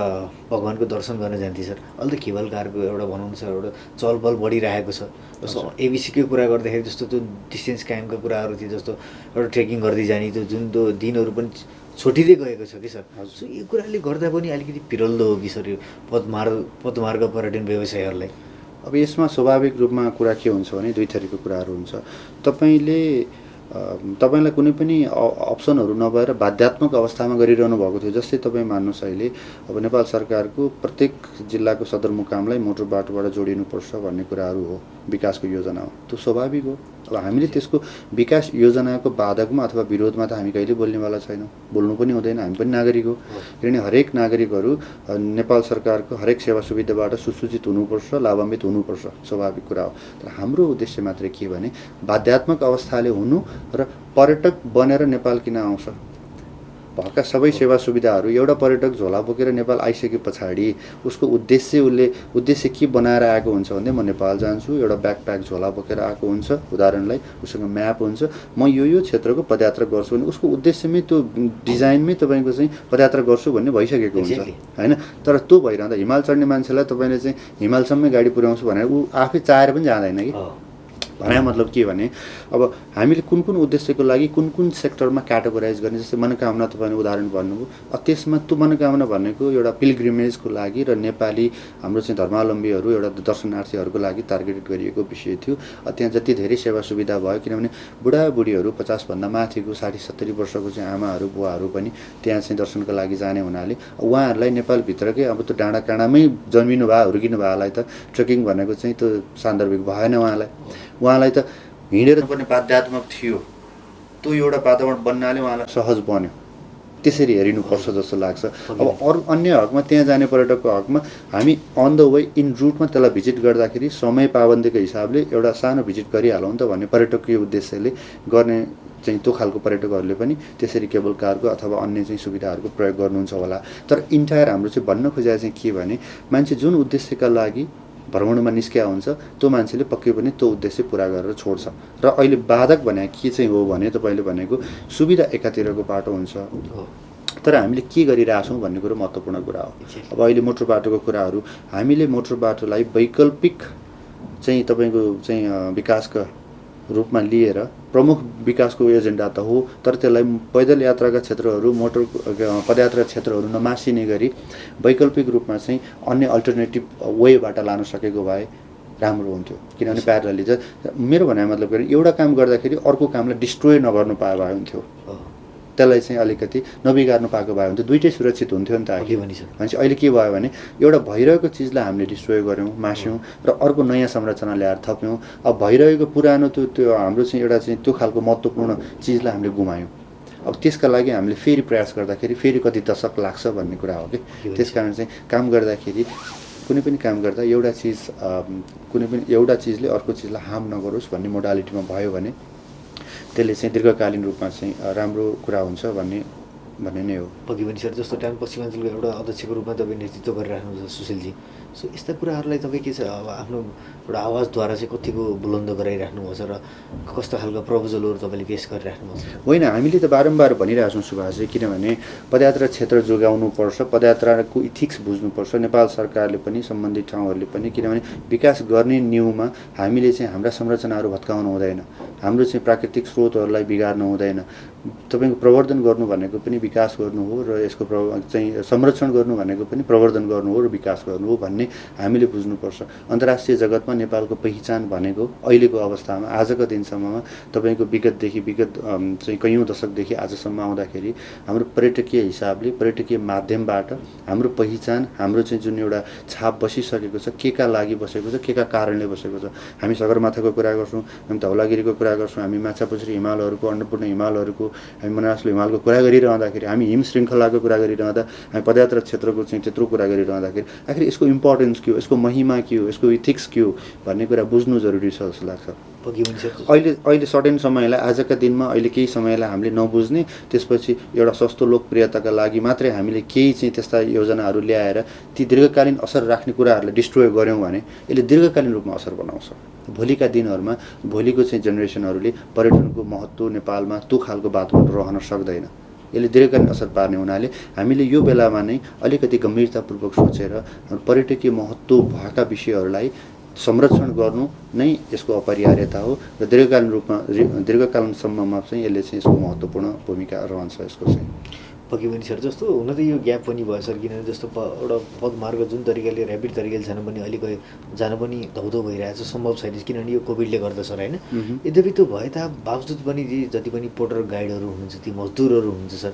भगवान्को दर्शन गर्न जान्थे सर। अहिले त केबल कारको एउटा भनौँ न सर एउटा चलबल बढिरहेको छ। जस्तो एबिसीकै कुरा गर्दाखेरि जस्तो त्यो डिस्टेन्स कायमका कुराहरू थिए, जस्तो एउटा ट्रेकिङ गर्दै जाने त्यो जुन त्यो दिनहरू पनि छोटिँदै गएको छ कि सर। सो यो कुराले गर्दा पनि अलिकति पिरल्दो हो कि सर यो पदमार्ग पर्यटन व्यवसायहरूलाई? अब यसमा स्वाभाविक रूपमा कुरा के हुन्छ भने दुई थरीको कुराहरू हुन्छ। तपाईँलाई कुनै पनि अप्सनहरू नभएर बाध्यात्मक अवस्थामा गरिरहनु भएको थियो। जस्तै तपाईँ मान्नुहोस् अहिले अब नेपाल सरकारको प्रत्येक जिल्लाको सदरमुकामलाई मोटर बाटोबाट जोडिनुपर्छ भन्ने कुराहरू हो, विकासको योजना हो, त्यो स्वाभाविक हो। अब हामीले त्यसको विकास योजनाको बाधकमा अथवा विरोधमा त हामी कहिले बोल्नेवाला छैनौँ, बोल्नु पनि हुँदैन, हामी पनि नागरिक हो। किनभने हरेक नागरिकहरू नेपाल सरकारको हरेक सेवा सुविधाबाट सुसूचित हुनुपर्छ, लाभान्वित हुनुपर्छ, स्वाभाविक कुरा हो। तर हाम्रो उद्देश्य मात्रै के भने बाध्यात्मक अवस्थाले हुनु र पर्यटक बनेर नेपाल किन आउँछ भएका सबै सेवा सुविधाहरू एउटा पर्यटक झोला बोकेर नेपाल आइसके पछाडि उसको उद्देश्य के बनाएर आएको हुन्छ भने म नेपाल जान्छु, एउटा ब्याकप्याक झोला बोकेर आएको हुन्छ, उदाहरणलाई उसँग म्याप हुन्छ, म यो क्षेत्रको पदयात्रा गर्छु भने उसको उद्देश्यमै त्यो डिजाइनमै तपाईँको चाहिँ पदयात्रा गर्छु भन्ने भइसकेको हुन्छ होइन। तर त्यो भइरहँदा हिमाल चढ्ने मान्छेलाई तपाईँले चाहिँ हिमालसम्मै गाडी पुर्याउँछु भनेर ऊ आफै चाहेर पनि जाँदैन कि। भनाइ मतलब के भने अब हामीले कुन कुन उद्देश्यको लागि कुन कुन सेक्टरमा क्याटेगोराइज गर्ने, जस्तै मनोकामना तपाईँले उदाहरण भन्नुभयो, त्यसमा त्यो मनोकामना भनेको एउटा पिलग्रिमेजको लागि र नेपाली हाम्रो चाहिँ धर्मावलम्बीहरू एउटा दर्शनार्थीहरूको लागि टार्गेटेड गरिएको विषय थियो। त्यहाँ जति धेरै सेवा सुविधा भयो, किनभने बुढाबुढीहरू 50भन्दा माथिको 60-70 वर्षको चाहिँ आमाहरू बुवाहरू पनि त्यहाँ चाहिँ दर्शनको लागि जाने हुनाले उहाँहरूलाई नेपालभित्रकै अब त्यो डाँडा काँडामै जन्मिनु भए हुर्किनु भएलाई त ट्रेकिङ भनेको चाहिँ त्यो सान्दर्भिक भएन। उहाँलाई त हिँडेर पनि बाध्यात्मक थियो, त्यो एउटा वातावरण बन्नाले उहाँलाई सहज बन्यो। त्यसरी हेरिनुपर्छ जस्तो लाग्छ। अब अरू अन्य हकमा त्यहाँ जाने पर्यटकको हकमा हामी अन द वे इन रुटमा त्यसलाई भिजिट गर्दाखेरि समय पाबन्दीको हिसाबले एउटा सानो भिजिट गरिहालौँ नि त भन्ने पर्यटकीय उद्देश्यले गर्ने चाहिँ त्यो खालको पर्यटकहरूले पनि त्यसरी केबल कारको अथवा अन्य चाहिँ सुविधाहरूको प्रयोग गर्नुहुन्छ होला। तर इन्टायर हाम्रो चाहिँ भन्न खोजेको चाहिँ के भने मान्छे जुन उद्देश्यका लागि भ्रमणमा निस्किया हुन्छ त्यो मान्छेले पक्कै पनि त्यो उद्देश्य पुरा गरेर छोड्छ। र अहिले बाधक भने के चाहिँ हो भने तपाईँले भनेको सुविधा एकातिरको बाटो हुन्छ, तर हामीले के गरिरहेछौँ भन्ने कुरो महत्त्वपूर्ण कुरा हो। अब अहिले मोटर बाटोको कुराहरू हामीले मोटर बाटोलाई वैकल्पिक चाहिँ तपाईँको चाहिँ विकासका रूपमा लिएर प्रमुख विकासको एजेन्डा त हो, तर त्यसलाई पैदल यात्राका क्षेत्रहरू मोटर पदयात्रा क्षेत्रहरू नमासिने गरी वैकल्पिक रूपमा चाहिँ अन्य अल्टरनेटिभ वेबाट लान सकेको भए राम्रो हुन्थ्यो। किनभने प्यारलली चाहिँ मेरो भनाइ मतलब गरी एउटा काम गर्दाखेरि अर्को कामलाई डिस्ट्रोय नगर्नु पाए भए हुन्थ्यो, त्यसलाई चाहिँ अलिकति नबिगार्नु पाएको भए हुन्थ्यो, दुइटै सुरक्षित हुन्थ्यो नि त। भनेपछि अहिले के भयो भने एउटा भइरहेको चिजलाई हामीले डिस्ट्रोय गऱ्यौँ, मास्यौँ र अर्को नयाँ संरचना ल्याएर थप्यौँ। अब भइरहेको पुरानो त्यो हाम्रो चाहिँ एउटा चाहिँ त्यो खालको महत्त्वपूर्ण चिजलाई हामीले गुमायौँ। अब त्यसका लागि हामीले फेरि प्रयास गर्दाखेरि फेरि कति दशक लाग्छ भन्ने कुरा हो कि। त्यस कारण चाहिँ काम गर्दाखेरि कुनै पनि काम गर्दा एउटा चिजले अर्को चिजलाई हार्म नगरोस् भन्ने मोडालिटीमा भयो भने त्यसले चाहिँ दीर्घकालीन रूपमा चाहिँ राम्रो कुरा हुन्छ भन्ने नै हो। पक्कै पनि सर, जस्तो टाइम पश्चिमाञ्चलको एउटा अध्यक्षको रूपमा तपाईँ नेतृत्व गरिराख्नुहुन्छ सुशीलजी, सो यस्ता कुराहरूलाई तपाईँ के छ अब आफ्नो एउटा आवाजद्वारा चाहिँ कतिको बुलन्द गराइराख्नुभएको छ र कस्तो खालको प्रपोजलहरू तपाईँले पेस गरिराख्नु भएको छ? होइन, हामीले त बारम्बार भनिरहेछौँ सुभाषजी, किनभने पदयात्रा क्षेत्र जोगाउनुपर्छ, पदयात्राको इथिक्स बुझ्नुपर्छ नेपाल सरकारले पनि सम्बन्धित ठाउँहरूले पनि। किनभने विकास गर्ने न्युमा हामीले चाहिँ हाम्रा संरचनाहरू भत्काउनु हुँदैन, हाम्रो चाहिँ प्राकृतिक स्रोतहरूलाई बिगार्नु हुँदैन। तपाईँको प्रवर्धन गर्नु भनेको पनि विकास गर्नु हो र यसको चाहिँ संरक्षण गर्नु भनेको पनि प्रवर्धन गर्नु हो र विकास गर्नु हो भन्ने हामीले बुझ्नुपर्छ। अन्तर्राष्ट्रिय जगतमा नेपालको पहिचान भनेको अहिलेको अवस्थामा आजको दिनसम्ममा तपाईँको विगत चाहिँ कैयौँ दशकदेखि आजसम्म आउँदाखेरि हाम्रो पर्यटकीय हिसाबले पर्यटकीय माध्यमबाट हाम्रो पहिचान, हाम्रो चाहिँ जुन एउटा छाप बसिसकेको छ, के का लागि बसेको छ, के का कारणले बसेको छ। हामी सगरमाथाको कुरा गर्छौँ, हामी धौलागिरीको कुरा गर्छौँ, हामी माछापुछ्री हिमालहरूको, अन्नपूर्ण हिमालहरूको, हामी मनासलु हिमालको कुरा गरिरहँदाखेरि, हामी हिम श्रृङ्खलाको कुरा गरिरहँदा, हामी पदयात्रा क्षेत्रको चाहिँ त्यत्रो कुरा गरिरहँदाखेरि आखिर यसको इम्पोर्टेन्स के हो, यसको महिमा के हो, यसको इथिक्स के हो भन्ने कुरा बुझ्नु जरुरी छ जस्तो लाग्छ। अहिले सडन समयलाई आजका दिनमा अहिले केही समयलाई हामीले नबुझ्ने, त्यसपछि एउटा सस्तो लोकप्रियताका लागि मात्रै हामीले केही चाहिँ त्यस्ता योजनाहरू ल्याएर ती दीर्घकालीन असर राख्ने कुराहरूलाई डिस्ट्रोय गऱ्यौँ भने यसले दीर्घकालीन रूपमा असर बनाउँछ। भोलिका दिनहरूमा भोलिको चाहिँ जेनेरेसनहरूले पर्यटनको महत्त्व नेपालमा त्यो खालको वातावरण रहन सक्दैन। यसले दीर्घकालीन असर पार्ने हुनाले हामीले यो बेलामा नै अलिकति गम्भीरतापूर्वक सोचेर पर्यटकीय महत्त्व भएका विषयहरूलाई संरक्षण गर्नु नै यसको अपरिहार्यता हो र दीर्घकालीनसम्ममा चाहिँ यसले चाहिँ यसको महत्त्वपूर्ण भूमिका रहन्छ यसको चाहिँ। पक्कै पनि सर, जस्तो हुन त यो ग्याप पनि भयो सर, किनभने जस्तो एउटा पदमार्ग जुन तरिकाले ऱ्यापिड तरिकाले जान पनि धौधौ भइरहेको छ, सम्भव छैन किनभने यो कोभिडले गर्दा सर होइन। यद्यपि त्यो भए बावजुद पनि जति पनि पोर्टर गाइडहरू हुनुहुन्छ, ती मजदुरहरू हुनुहुन्छ सर,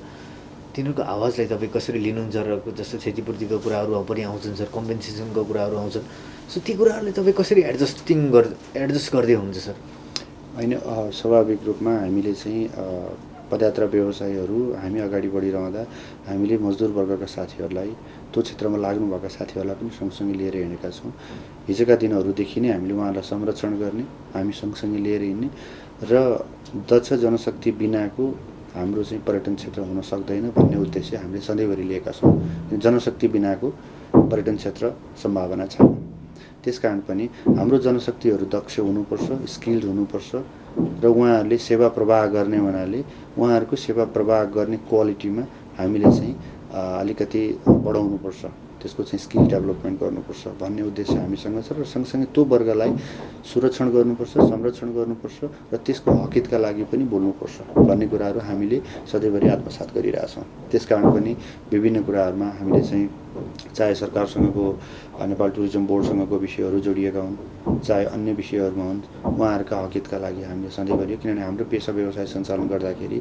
तिनीहरूको आवाजलाई तपाईँ कसरी लिनुहुन्छ र जस्तो क्षतिपूर्तिको कुराहरू पनि आउँछन् सर, कम्पेन्सेसनको कुराहरू आउँछन्, सो ती कुराहरूलाई तपाईँ कसरी एडजस्ट गर्दै हुनुहुन्छ सर? होइन, स्वाभाविक रूपमा हामीले चाहिँ पदयात्रा व्यवसायहरू हामी अगाडि बढिरहँदा हामीले मजदुर वर्गका साथीहरूलाई, त्यो क्षेत्रमा लाग्नुभएका साथीहरूलाई पनि सँगसँगै लिएर हिँडेका छौँ। हिजोका दिनहरूदेखि नै हामीले उहाँहरूलाई संरक्षण गर्ने, हामी सँगसँगै लिएर हिँड्ने र दक्ष जनशक्ति बिनाको हाम्रो चाहिँ पर्यटन क्षेत्र हुन सक्दैन भन्ने उद्देश्य हामीले सधैँभरि लिएका छौँ। जनशक्ति बिनाको पर्यटन क्षेत्र सम्भावना छैन। त्यसकारण पनि हाम्रो जनशक्तिहरू दक्ष हुनुपर्छ, स्किल्ड हुनुपर्छ र उहाँहरूले सेवा प्रवाह गर्ने हुनाले उहाँहरूको सेवा प्रवाह गर्ने क्वालिटीमा हामीले चाहिँ अलिकति बढाउनुपर्छ, त्यसको चाहिँ स्किल डेभलपमेन्ट गर्नुपर्छ भन्ने उद्देश्य हामीसँग छ र सँगसँगै त्यो वर्गलाई सुरक्षण गर्नुपर्छ, संरक्षण गर्नुपर्छ र त्यसको हकितका लागि पनि बोल्नुपर्छ भन्ने कुराहरू हामीले सधैँभरि आत्मसात गरिरहेछौँ। त्यसकारण पनि विभिन्न कुराहरूमा हामीले चाहिँ चाहे सरकारसँगको नेपाल टुरिज्म बोर्डसँगको विषयहरू जोडिएका हुन्, चाहे अन्य विषयहरूमा हुन्, उहाँहरूका हकितका लागि हामीले सधैँभरि, किनभने हाम्रो पेसा व्यवसाय सञ्चालन गर्दाखेरि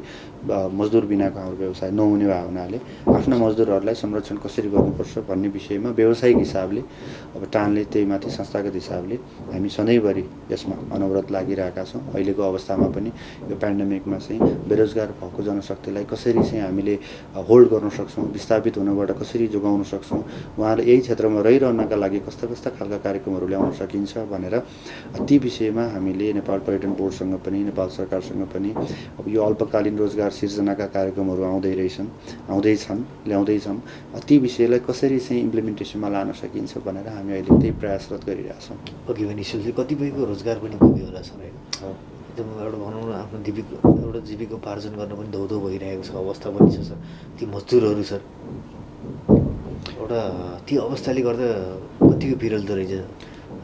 मजदुर बिनाको हाम्रो व्यवसाय नहुने भए हुनाले आफ्ना मजदुरहरूलाई संरक्षण कसरी गर्नुपर्छ भन्ने विषयमा व्यावसायिक हिसाबले अब टानले त्यही माथि संस्थागत हिसाबले हामी सधैँभरि यसमा अनवरत लागिरहेका छौँ। अहिलेको अवस्थामा पनि यो पेन्डेमिकमा चाहिँ बेरोजगार भएको जनशक्तिलाई कसरी चाहिँ हामीले होल्ड गर्न सक्छौँ, विस्थापित हुनबाट कसरी जोगाउन सक्छौँ, उहाँले यही क्षेत्रमा रहिरहनका लागि कस्ता कस्ता खालका कार्यक्रमहरू ल्याउन सकिन्छ भनेर ती विषयमा हामीले नेपाल पर्यटन बोर्डसँग पनि नेपाल सरकारसँग पनि अब यो अल्पकालीन रोजगार सिर्जनाका कार्यक्रमहरू आउँदैछन्, ल्याउँदैछौँ। ती विषयलाई कसरी चाहिँ इम्प्लिमेन्टेसनमा लान सकिन्छ भनेर हामी अहिले त्यही प्रयासरत गरिरहेछौँ। अघि भने कतिपयको रोजगार पनि कमी होला सर होइन, एकदम एउटा भनौँ न आफ्नो एउटा जीविकोपार्जन गर्न पनि धौधौ भइरहेको छ अवस्था पनि छ सर। ती मजदुरहरू सर एउटा ती अवस्थाले गर्दा कतिको पिरल्दो रहेछ।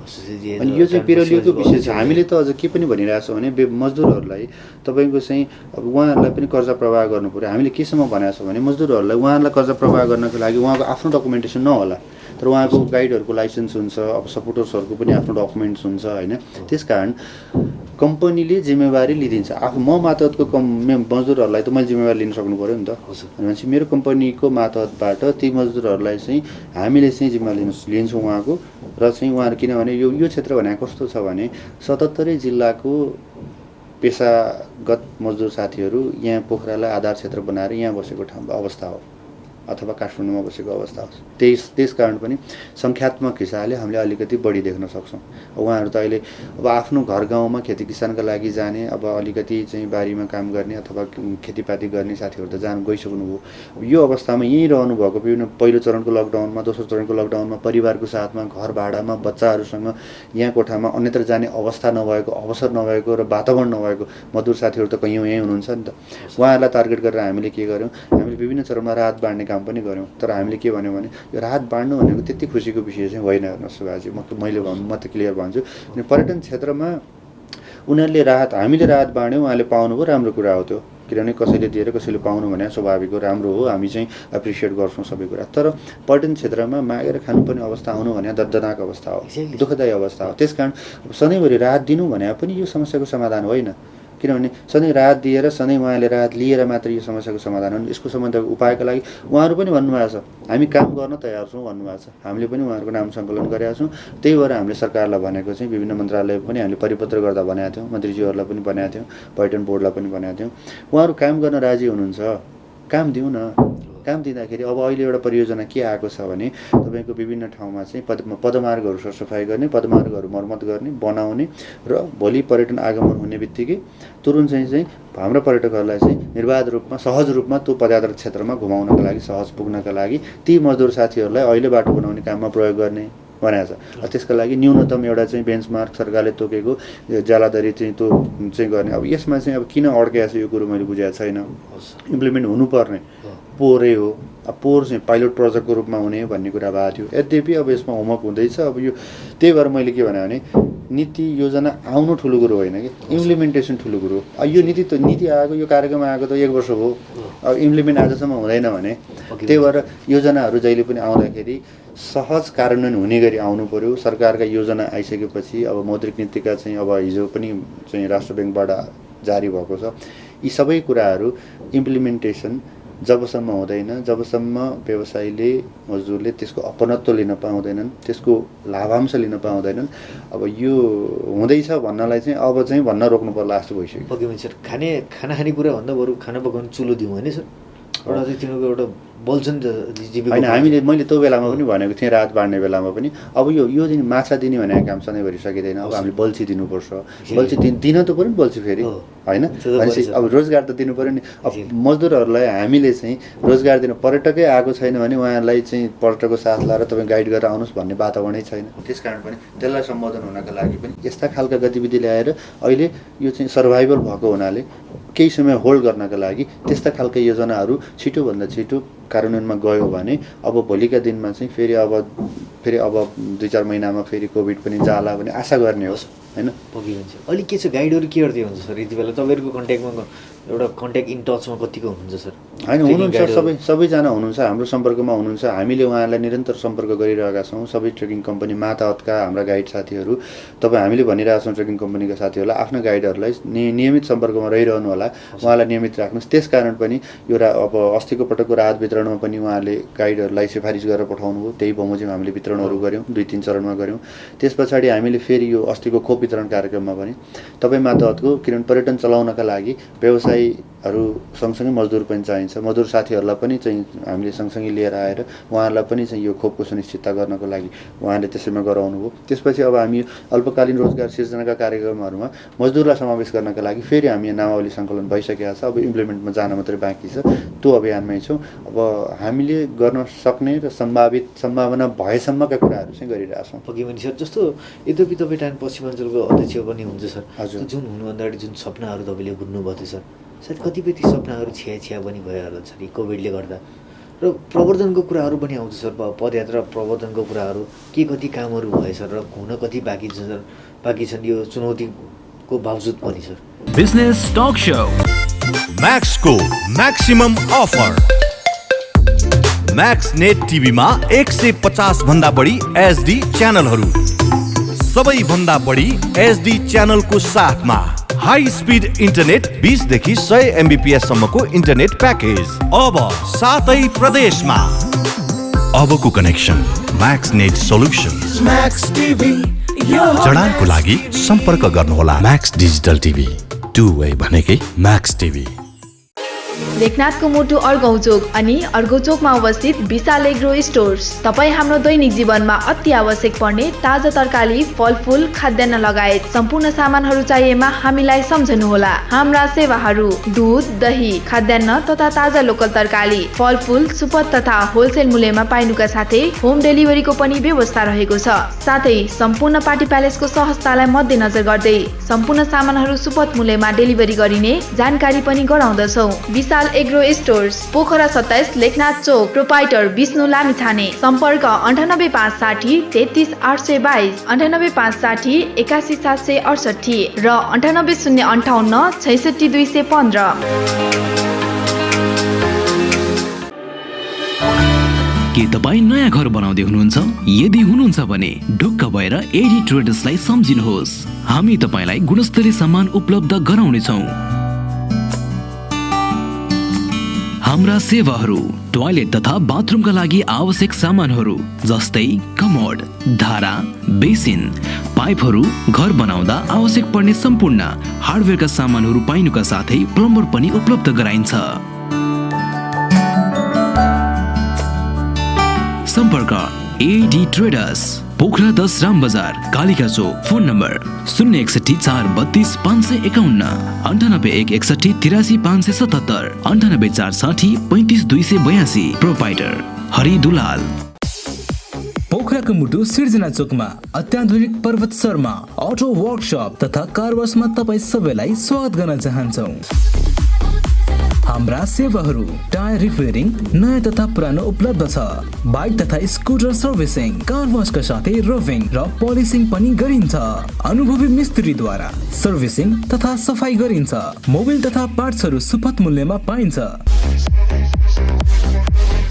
अनि यो चाहिँ पिरलिएको विषय छ। हामीले त अझ के पनि भनिरहेछौँ भने मजदुरहरूलाई तपाईँको चाहिँ अब उहाँहरूलाई पनि कर्जा प्रवाह गर्नु पऱ्यो। हामीले केसम्म भनेको छौँ भने मजदुरहरूलाई उहाँहरूलाई कर्जा प्रवाह गर्नको लागि उहाँको आफ्नो डकुमेन्टेसन नहोला, तर उहाँको गाइडहरूको लाइसेन्स हुन्छ, अब सपोर्टर्सहरूको पनि आफ्नो डकुमेन्ट्स हुन्छ होइन। त्यसकारण कम्पनीले जिम्मेवारी लिइदिन्छ। म मातहतको मजदुरहरूलाई त मैले जिम्मेवारी लिन सक्नु पऱ्यो नि त। भनेपछि मेरो कम्पनीको मातहतबाट ती मजदुरहरूलाई चाहिँ हामीले चाहिँ जिम्मेवारी लिन्छौँ उहाँको र चाहिँ उहाँहरू, किनभने यो क्षेत्र भनेको कस्तो छ भने 77 जिल्लाको पेसागत मजदुर साथीहरू यहाँ पोखरालाई आधार क्षेत्र बनाएर यहाँ बसेको अवस्था हो अथवा काठमाडौँमा बसेको अवस्था हो। त्यस कारण पनि सङ्ख्यात्मक हिसाबले हामीले अलिकति बढी देख्न सक्छौँ। उहाँहरू त अहिले अब आफ्नो घर गाउँमा खेती किसानका लागि जाने, अब अलिकति चाहिँ बारीमा काम गर्ने अथवा खेतीपाती गर्ने साथीहरू त गइसक्नुभयो। यो अवस्थामा यहीँ रहनुभएको विभिन्न पहिलो चरणको लकडाउनमा, दोस्रो चरणको लकडाउनमा परिवारको साथमा घर भाडामा बच्चाहरूसँग यहाँ कोठामा अन्यत्र जाने अवस्था नभएको, अवसर नभएको र वातावरण नभएको मजदुर साथीहरू त कहीँ यहीँ हुनुहुन्छ नि त। उहाँहरूलाई टार्गेट गरेर हामीले के गर्यौँ, हामीले विभिन्न चरणमा राहत बाँड्ने काम पनि गऱ्यौँ। तर हामीले के भन्यौँ भने यो राहत बाँड्नु भनेको त्यति खुसीको विषय चाहिँ होइन। हेर्नुहोस् सुभाषजी, म त क्लियर भन्छु, पर्यटन क्षेत्रमा उनीहरूले हामीले राहत बाँड्यौँ, उहाँले पाउनुभयो, राम्रो कुरा हो त्यो। किनभने कसैले दिएर कसैले पाउनु भने स्वाभाविक हो, राम्रो हो, हामी चाहिँ एप्रिसिएट गर्छौँ सबै कुरा। तर पर्यटन क्षेत्रमा मागेर खानुपर्ने अवस्था आउनु भने दर्दनाक अवस्था हो, दुःखदायी अवस्था हो। त्यसकारण सधैँभरि राहत दिनु भने पनि यो समस्याको समाधान होइन। किनभने सधैँ राहत दिएर सधैँ उहाँले राहत लिएर मात्र यो समस्याको समाधान हो। यसको समाधानको उपायका लागि उहाँहरू पनि भन्नुभएको छ हामी काम गर्न तयार छौँ भन्नुभएको छ। हामीले पनि उहाँहरूको नाम सङ्कलन गरेका छौँ। त्यही भएर हामीले सरकारलाई भनेको चाहिँ विभिन्न मन्त्रालय पनि हामीले परिपत्र गर्दा भनेका थियौँ, मन्त्रीज्यूहरूलाई पनि भनेका थियौँ, पर्यटन बोर्डलाई पनि भनेका थियौँ। उहाँहरू काम गर्न राजी हुनुहुन्छ, काम दिउँ न। काम दिँदाखेरि अब अहिले एउटा परियोजना के आएको छ भने तपाईँको विभिन्न ठाउँमा चाहिँ पदमार्गहरू सरसफाइ गर्ने, पदमार्गहरू मर्मत गर्ने, बनाउने र भोलि पर्यटन आगमन हुने बित्तिकै तुरुन्त चाहिँ हाम्रा पर्यटकहरूलाई चाहिँ निर्बाध रूपमा सहज रूपमा त्यो पदयात्रा क्षेत्रमा घुमाउनका लागि, सहज पुग्नका लागि ती मजदुर साथीहरूलाई अहिले बाटो बनाउने काममा प्रयोग गर्ने भनेको छ। त्यसका लागि न्यूनतम एउटा चाहिँ बेन्चमार्क सरकारले तोकेको ज्यालादारी चाहिँ त्यो चाहिँ गर्ने। अब यसमा चाहिँ अब किन अड्केको छ यो कुरो मैले बुझेको छैन। इम्प्लिमेन्ट हुनुपर्ने पोहोरै हो। अब पोहोर चाहिँ पाइलट प्रोजेक्टको रूपमा हुने भन्ने कुरा भएको थियो। यद्यपि अब यसमा होमवर्क हुँदैछ। अब यो त्यही भएर मैले के भने नीति योजना आउनु ठुलो कुरो होइन कि इम्प्लिमेन्टेसन ठुलो कुरो। यो नीति आएको, यो कार्यक्रम आएको त 1 वर्ष हो, अब इम्प्लिमेन्ट आजसम्म हुँदैन भने त्यही भएर योजनाहरू जहिले पनि आउँदाखेरि सहज कार्यान्वयन हुने गरी आउनु पर्यो। सरकारका योजना आइसकेपछि अब मौद्रिक नीतिका चाहिँ अब हिजो पनि चाहिँ राष्ट्र ब्याङ्कबाट जारी भएको छ। यी सबै कुराहरू इम्प्लिमेन्टेसन जबसम्म हुँदैन, जबसम्म व्यवसायीले मजदुरले त्यसको अपनत्व लिन पाउँदैनन्, त्यसको लाभांश लिन पाउँदैनन्, अब यो हुँदैछ भन्नलाई चाहिँ अब चाहिँ भन्न रोक्नु पर्ला जस्तो भइसक्यो। ओके सर, खाना खाने कुरा भन्दा बरु खाना पकाउने चुलो दिउँ भने सर सक्छौँ। चाहिँ तिनीहरूको एउटा बोल्छ नि त जीविका होइन हामीले मैले त्यो बेलामा पनि भनेको थिएँ, रात बाँड्ने बेलामा पनि अब यो दिन माछा दिने भनेको काम सधैँभरि सकिँदैन। अब हामीले बल्छी दिनुपर्छ, बल्छी दिन त पऱ्यो नि बल्छी फेरि होइन भनेपछि अब रोजगार त दिनु पऱ्यो नि। अब मजदुरहरूलाई हामीले चाहिँ रोजगार दिनु, पर्यटकै आएको छैन भने उहाँहरूलाई चाहिँ पर्यटकको साथ लाएर तपाईँ गाइड गरेर आउनुहोस् भन्ने वातावरणै छैन। त्यस कारण पनि त्यसलाई सम्बोधन हुनका लागि पनि यस्ता खालका गतिविधि ल्याएर अहिले यो चाहिँ सर्भाइभल भएको हुनाले केही समय होल्ड गर्नका लागि त्यस्ता खालका योजनाहरू छिटोभन्दा छिटो कार्यान्वयनमा गयो भने अब भोलिका दिनमा चाहिँ फेरि अब 2-4 महिनामा फेरि कोभिड पनि जाला भन्ने आशा गर्ने होस् होइन। पक्कै हुन्छ। अहिले के छ गाइडहरू के गर्दै हुन्छ सर यति बेला तपाईँहरूको कन्ट्याक्टमा एउटा कन्ट्याक्ट इन टचमा कतिको हुनुहुन्छ सर? होइन हुनुहुन्छ, सबैजना हुनुहुन्छ, हाम्रो सम्पर्कमा हुनुहुन्छ। हामीले उहाँहरूलाई निरन्तर सम्पर्क गरिरहेका छौँ। सबै ट्रेकिङ कम्पनी माताहतका हाम्रा गाइड साथीहरू, तपाईँ हामीले भनिरहेका छौँ ट्रेकिङ कम्पनीका साथीहरूलाई आफ्ना गाइडहरूलाई नियमित सम्पर्कमा रहिरहनु होला, उहाँलाई नियमित राख्नुहोस्। त्यस कारण पनि यो अब अस्तिको पटकको राहत वितरणमा पनि उहाँहरूले गाइडहरूलाई सिफारिस गरेर पठाउनु भयो, त्यही बमोजिम हामीले वितरणहरू गऱ्यौँ, 2-3 चरणमा गऱ्यौँ। त्यस पछाडि हामीले फेरि यो अस्तिको खोप वितरण कार्यक्रममा पनि तपाईँ माताहतको किनभने पर्यटन चलाउनका लागि व्यवसायीहरू सँगसँगै मजदुर पनि चाहिन्छ, मजदुर साथीहरूलाई पनि चाहिँ हामीले सँगसँगै लिएर आएर उहाँहरूलाई पनि चाहिँ यो खोपको सुनिश्चितता गर्नको लागि उहाँले त्यसैमा गराउनु भयो। त्यसपछि अब हामी अल्पकालीन रोजगार सिर्जनाका कार्यक्रमहरूमा मजदुरलाई समावेश गर्नका लागि फेरि हामी नामावली सङ्कलन भइसकेका छ। अब इम्प्लिमेन्टमा जान मात्रै बाँकी छ, त्यो अभियानमै छौँ। अब हामीले गर्न सक्ने र सम्भावना भएसम्मका कुराहरू चाहिँ गरिरहेछौँ। पक्कै पनि सर। जस्तो यद्यपि तपाईँ टाइम पश्चिमाञ्चलको अध्यक्ष पनि हुन्छ सर, हजुर। जुन हुनुभन्दा अगाडि जुन सपनाहरू तपाईँले बुझ्नुभएको थियो सर, सायद कतिपय ती सपनाहरू छ्या पनि भयो होला सर यी कोभिडले गर्दा, र प्रवर्धनको कुराहरू पनि आउँछ सर, पदयात्रा प्रवर्धनको कुराहरू के कति कामहरू भयो सर र हुन कति बाँकी छन् यो चुनौतीको बावजुद पनि सर? बिजनेस टक शो मैक्सको मैक्सिमम अफर। मैक्स नेट टिभीमा 150 भन्दा बढी एचडी च्यानलहरू, सबैभन्दा बढी एचडी च्यानलको साथमा हाई स्पिड इन्टरनेट 20 देखि 100 MBPS सम्मको इन्टरनेट प्याकेज अब 7 प्रदेशमा। अबको connection Max Net solutions. Max TV जडानको लागि सम्पर्क गर्नुहोला मैक्स डिजिटल टिभी, 2 वे भनेकै मैक्स टिभी। लेखनाथको मुटु अर्घौचोक अनि अर्घौचोकमा अवस्थित विशाल एग्रो स्टोर्स तपाईँ हाम्रो दैनिक जीवनमा अति आवश्यक पर्ने ताजा तरकारी, फलफूल, खाद्यान्न लगायत सम्पूर्ण सामानहरू चाहिएमा हामीलाई सम्झनुहोला। हाम्रा सेवाहरू दूध, दही, खाद्यान्न तथा ताजा लोकल तरकारी, फलफूल, सुपथ तथा होलसेल मूल्यमा पाइनुका साथै होम डेलिभरीको पनि व्यवस्था रहेको छ। साथै सम्पूर्ण पार्टी प्यालेसको सहजतालाई मध्यनजर गर्दै सम्पूर्ण सामानहरू सुपथ मूल्यमा डेलिभरी गरिने जानकारी पनि गराउँदछौँ। विशाल एग्रो स्टोर्स, पोखरा 27, लेखनाथ चोक, प्रोपाइटर विष्णु लामिछाने। सम्पर्क 98560 33822, 98560 81768 र 98058 66215। के तपाईँ नयाँ घर बनाउँदै हुनुहुन्छ? यदि हुनुहुन्छ भने ढुक्क भएर एडी ट्रेडर्सलाई सम्झिनुहोस्। हामी तपाईँलाई गुणस्तरीय सामान उपलब्ध गराउनेछौँ। हाम्रा सेवाहरू टोयलेट तथा बाथरुमका लागि आवश्यक सामानहरू जस्तै कमोड, धारा, बेसिन, पाइपहरू, घर बनाउँदा आवश्यक पर्ने सम्पूर्ण हार्डवेयरका सामानहरू पाइनुका साथै प्लम्बर पनि उपलब्ध गराइन्छ। सम्पर्क AD traders, Pokhara 10 Ram Bazaar, Kalika Chowk. Phone number 061 432 551, 98 161 83 577, 98 460 35 282। Proprietor Hari Dulal. पोखराको मुटु सिर्जना चोकमा अत्याधुनिक पर्वत शर्मा अटो वर्कशप तथा कार वाशमा तपाईँ सबैलाई स्वागत गर्न चाहन्छौँ। हाम्रा सेवाहरू टायर रिपेयरिङ नयाँ तथा पुरानो उपलब्ध छ। बाइक तथा स्कुटर सर्भिसिङ, कार वाशका साथै रफिङ र पोलिसिङ पनि गरिन्छ। अनुभवी मिस्त्रीद्वारा सर्भिसिङ तथा सफाई गरिन्छ। मोबिल तथा पार्ट्सहरू सुपथ मूल्यमा पाइन्छ।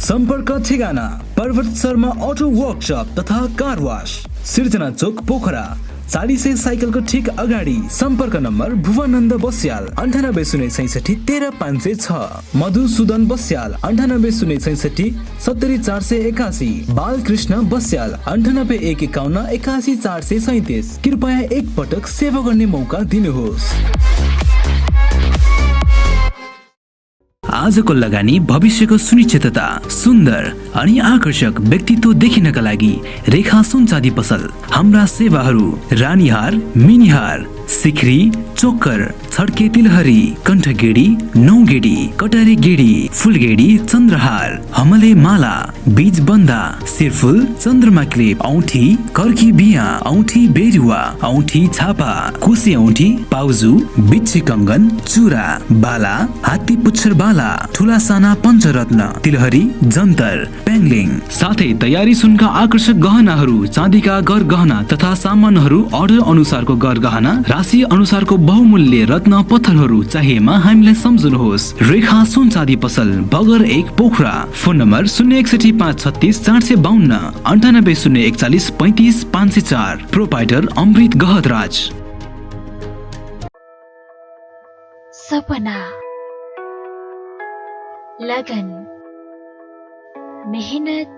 सम्पर्क ठेगाना पर्वत शर्मा अटो वर्कशप तथा कार वाश, सिर्जना चोक, पोखरा। 40 साइकलको ठिक अगाडि। सम्पर्क नम्बर भुवानन्द बस्याल 9806 13506, मधुसूदन बस्याल 9806 70481, बालकृष्ण बस्याल 9851 81437। कृपया एक पटक सेवा गर्ने मौका दिनुहोस्। आजको लगानी भविष्यको सुनिश्चितता, सुन्दर अनि आकर्षक व्यक्तित्व देखिनका लागि रेखा सुन चाँदी पसल। हाम्रा सेवाहरू रानीहार, मिनिहार, सिख्री, चोक्कर, छड्के तिलहरी, कण्ठगेडी, नौगेडी, कटारे गेडी, फुलगेडी, चन्द्रहार, हमले माला, बीज बन्दा, शिरफुल, चन्द्रमा क्लिप, औँठी, कर्की बिया, औँठी बेरुवा, औँठी छापा, कुसी औँठी, पाउजु, बिच्छी कङ्गन, चुरा, बाला, हात्ती पुच्छर बाला, ठुला साना पञ्चरत्न, तिलहरी, जन्तर, पेङ्लिङ, साथै तयारी सुनका आकर्षक गहनाहरू, चाँदीका गरगहना तथा सामानहरू अर्डर अनुसारको गरगहना, राशि अनुसारको बहुमूल्य रत्न पत्थरहरू चाहिएमा हामीलाई सम्झनुहोस्। रेखा सुन चाँदी पसल, Bagar 1 Pokhara. Phone number 061 536 452, 98 041 35 504। Proprietor Amrit Gahatraj. सपना, लगन, मेहनत,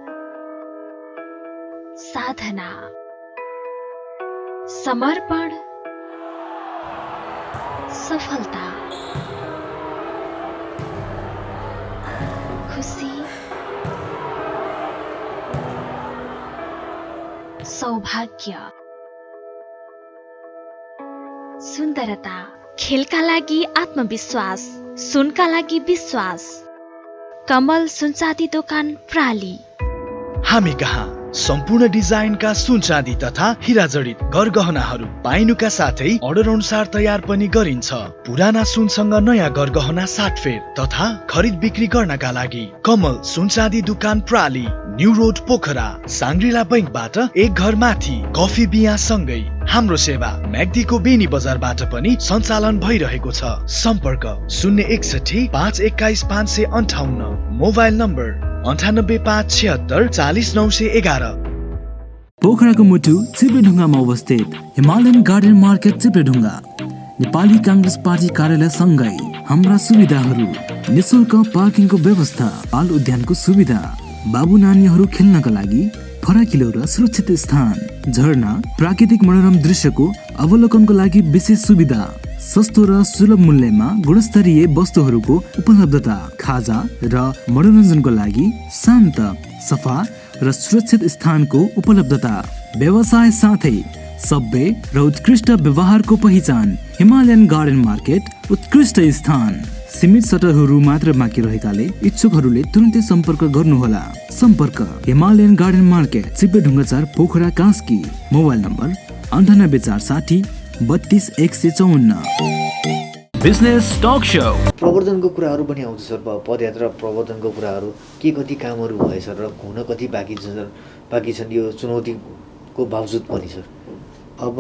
साधना, समर्पण, सफलता, खुशी, सौभाग्य, सुन्दरता, खेलका लागि आत्मविश्वास, सुनका लागि विश्वास। कमल सुनचाँदी दोकान प्राली। हामी कहाँ सम्पूर्ण डिजाइनका सुन चाँदी तथा हीरा जडित गरगहनाहरू पाइनुका साथै अर्डर अनुसार तयार पनि गरिन्छ। पुराना सुनसँग नयाँ गरगहना साटफेर तथा खरिद बिक्री गर्नका लागि कमल सुन चाँदी दुकान प्राली, न्यू रोड पोखरा, साङ्ग्रिला बैंकबाट 1 घर माथि, कफी बिया सँगै। हाम्रो सेवा म्याग्दीको बेनी बजारबाट पनि सञ्चालन भइरहेको छ। सम्पर्क 061 521 558, मोबाइल नम्बर 98 576 40 911। पोखराको मुटु चिप्रेढुङ्गामा अवस्थित Himalayan garden market Chipledhunga, Nepali Congress party कार्यालय सँगै हाम्रा सुविधाहरू: निशुल्क पार्किङको व्यवस्था, बाल उद्यानको सुविधा, बाबु नानीहरू खेल्नका लागि फराकिलो र सुरक्षित स्थान, झरना, प्राकृतिक मनोरम दृश्यको अवलोकनको लागि विशेष सुविधा, सस्तो र सुलभ मूल्यमा गुणस्तरीय वस्तुहरूको उपलब्धता, खाजा र मनोरञ्जनको लागि शान्त, सफा र सुरक्षित स्थानको उपलब्धता, व्यवसाय साथै सभ्य र उत्कृष्ट व्यवहारको पहिचान। हिमालयन गार्डन मार्केट उत्कृष्ट स्थान। सीमित सटरहरू मात्र बाँकी रहेकाले इच्छुकहरूले तुरुन्तै सम्पर्क गर्नुहोला। सम्पर्क Himalayan garden market, Chipledhunga 4, Pokhara, Kaski. Mobile number 98 460 32 154। Business talk show. प्रवर्धनको कुराहरू पनि आउँछ सर। पदयात्रा प्रवर्धनको कुराहरू के कति कामहरू भएछ र हुन कति बाँकी छन् यो चुनौतीको बावजुद पनि सर? अब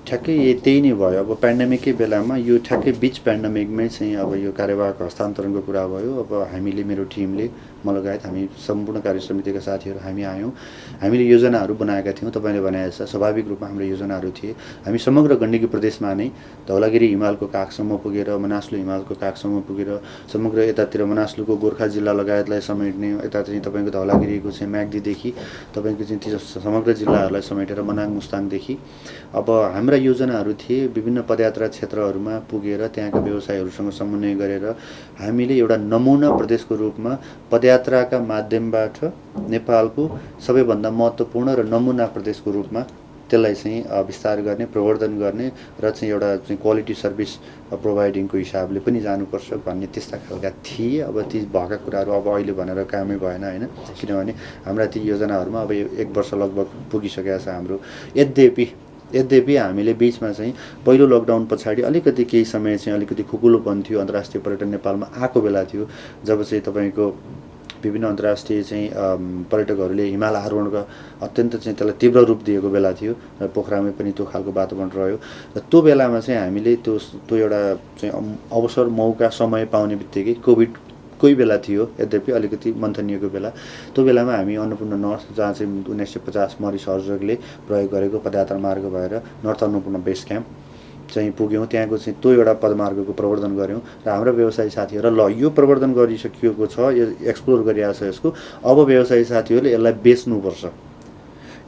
ठ्याक्कै त्यही नै भयो। अब पेन्डेमिककै बेलामा यो ठ्याक्कै बिच पेन्डेमिकमै चाहिँ अब यो कार्यवाहक हस्तान्तरणको कुरा भयो। अब हामीले, मेरो टिमले, म लगायत हामी सम्पूर्ण कार्य समितिका साथीहरू हामी आयौँ। हामीले योजनाहरू बनाएका थियौँ। तपाईँले भने जस्तो स्वाभाविक रूपमा हाम्रो योजनाहरू थिए। हामी समग्र गण्डकी प्रदेशमा नै धौलागिरी हिमालको काखसम्म पुगेर, मनास्लु हिमालको काखसम्म पुगेर, समग्र यतातिर मनास्लुको गोर्खा जिल्ला लगायतलाई समेट्ने, यता चाहिँ तपाईँको धौलागिरीको चाहिँ म्याग्दीदेखि तपाईँको चाहिँ त्यो समग्र जिल्लाहरूलाई समेटेर मनाङ मुस्ताङदेखि अब हाम्रा योजनाहरू थिए। विभिन्न पदयात्रा क्षेत्रहरूमा पुगेर त्यहाँका व्यवसायीहरूसँग समन्वय गरेर हामीले एउटा नमुना प्रदेशको रूपमा पदयात्राका माध्यमबाट नेपालको सबैभन्दा महत्त्वपूर्ण र नमुना प्रदेशको रूपमा त्यसलाई चाहिँ विस्तार गर्ने, प्रवर्धन गर्ने र चाहिँ एउटा चाहिँ क्वालिटी सर्भिस प्रोभाइडिङको हिसाबले पनि जानुपर्छ भन्ने त्यस्ता खालका थिए। अब ती भएका कुराहरू अब अहिले भनेर कामै भएन होइन, किनभने हाम्रा ती योजनाहरूमा अब 1 वर्ष लगभग पुगिसकेको छ हाम्रो। यद्यपि हामीले बिचमा चाहिँ पहिलो लकडाउन पछाडि अलिकति केही समय चाहिँ अलिकति खुकुलोपन थियो। अन्तर्राष्ट्रिय पर्यटन नेपालमा आएको बेला थियो जब चाहिँ तपाईँको विभिन्न अन्तर्राष्ट्रिय चाहिँ पर्यटकहरूले हिमाल आरोहणका अत्यन्त चाहिँ त्यसलाई तीव्र रूप दिएको बेला थियो र पोखरामै पनि त्यो खालको वातावरण रह्यो। र त्यो बेलामा चाहिँ हामीले त्यो एउटा चाहिँ अवसर, मौका, समय पाउने बित्तिकै कोभिड कोही बेला थियो। यद्यपि अलिकति मन्थनिएको बेला, त्यो बेलामा हामी अन्नपूर्ण नर्थ, जहाँ चाहिँ 1950 मरिस हर्जगले प्रयोग गरेको पदयात्रा मार्ग भएर नर्थ अन्नपूर्ण बेस क्याम्प चाहिँ पुग्यौँ। त्यहाँको चाहिँ त्यो एउटा पदमार्गको प्रवर्धन गऱ्यौँ र हाम्रा व्यवसायी साथीहरू ल यो प्रवर्धन गरिसकिएको छ, यो एक्सप्लोर गरिरहेको छ, यसको अब व्यवसायी साथीहरूले यसलाई बेच्नुपर्छ,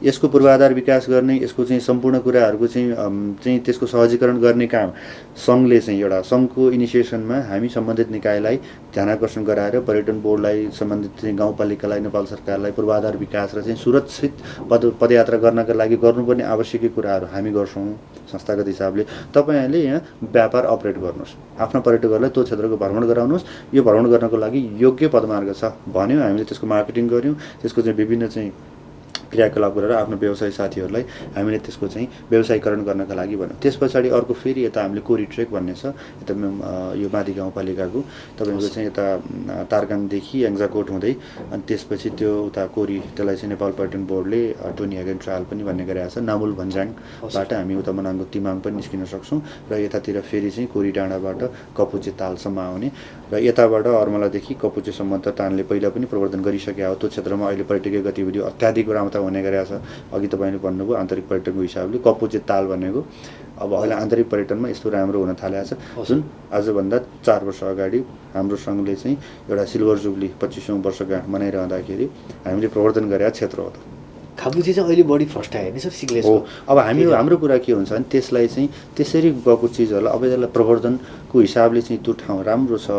यसको पूर्वाधार विकास गर्ने, यसको चाहिँ सम्पूर्ण कुराहरूको चाहिँ त्यसको सहजीकरण गर्ने काम सङ्घले चाहिँ एउटा सङ्घको इनिसिएसनमा हामी सम्बन्धित निकायलाई ध्यानाकर्षण गराएर पर्यटन बोर्डलाई, सम्बन्धित चाहिँ गाउँपालिकालाई, नेपाल सरकारलाई पूर्वाधार विकास र चाहिँ सुरक्षित पदयात्रा गर्नका लागि गर्नुपर्ने आवश्यक कुराहरू हामी गर्छौँ संस्थागत हिसाबले। तपाईँहरूले यहाँ व्यापार अपरेट गर्नुहोस्, आफ्ना पर्यटकहरूलाई त्यो क्षेत्रको भ्रमण गराउनुहोस्, यो भ्रमण गर्नको लागि योग्य पदमार्ग छ भन्यो, हामीले त्यसको मार्केटिङ गऱ्यौँ, त्यसको चाहिँ विभिन्न चाहिँ क्रियाकलाप गरेर आफ्नो व्यवसाय साथीहरूलाई हामीले त्यसको चाहिँ व्यवसायीकरण गर्नका लागि भन्यौँ। त्यस पछाडि अर्को फेरि यता हामीले कोरी ट्रेक भन्ने छ, यता यो माथि गाउँपालिकाको तपाईँको चाहिँ यता तारकानदेखि याङ्जाकोट हुँदै अनि त्यसपछि त्यो उता कोरी, त्यसलाई चाहिँ नेपाल पर्यटन बोर्डले टोनी हेगन ट्रायल पनि भन्ने गरेको छ। नामुल भन्ज्याङबाट हामी उता मनाङको तिमाङ पनि निस्किन सक्छौँ र यतातिर फेरि चाहिँ कोरी डाँडाबाट कपुचे तालसम्म आउने र यताबाट अर्मलादेखि कपुचेसम्म त तानले पहिला पनि प्रवर्धन गरिसकेको हो। त्यो क्षेत्रमा अहिले पर्यटकीय गतिविधि अत्याधिक राम्रता हुने गरेको छ। अघि तपाईँले भन्नुभयो आन्तरिक पर्यटनको हिसाबले कपुचे ताल भनेको अब अहिले आन्तरिक पर्यटनमा यस्तो राम्रो हुन थालेको छ, जुन आजभन्दा 4 वर्ष अगाडि हाम्रो सङ्घले चाहिँ एउटा सिल्भर जुब्ली 25औं वर्षगाँठ मनाइरहँदाखेरि हामीले प्रवर्धन गरेका क्षेत्र हो। त खाबुचे चाहिँ अहिले बढी फर्स्ट आयो नि सर सिक्लेसको। अब हाम्रो कुरा के हुन्छ भने त्यसलाई चाहिँ त्यसरी गएको चिजहरूलाई अब यसलाई प्रवर्धनको हिसाबले चाहिँ त्यो ठाउँ राम्रो छ,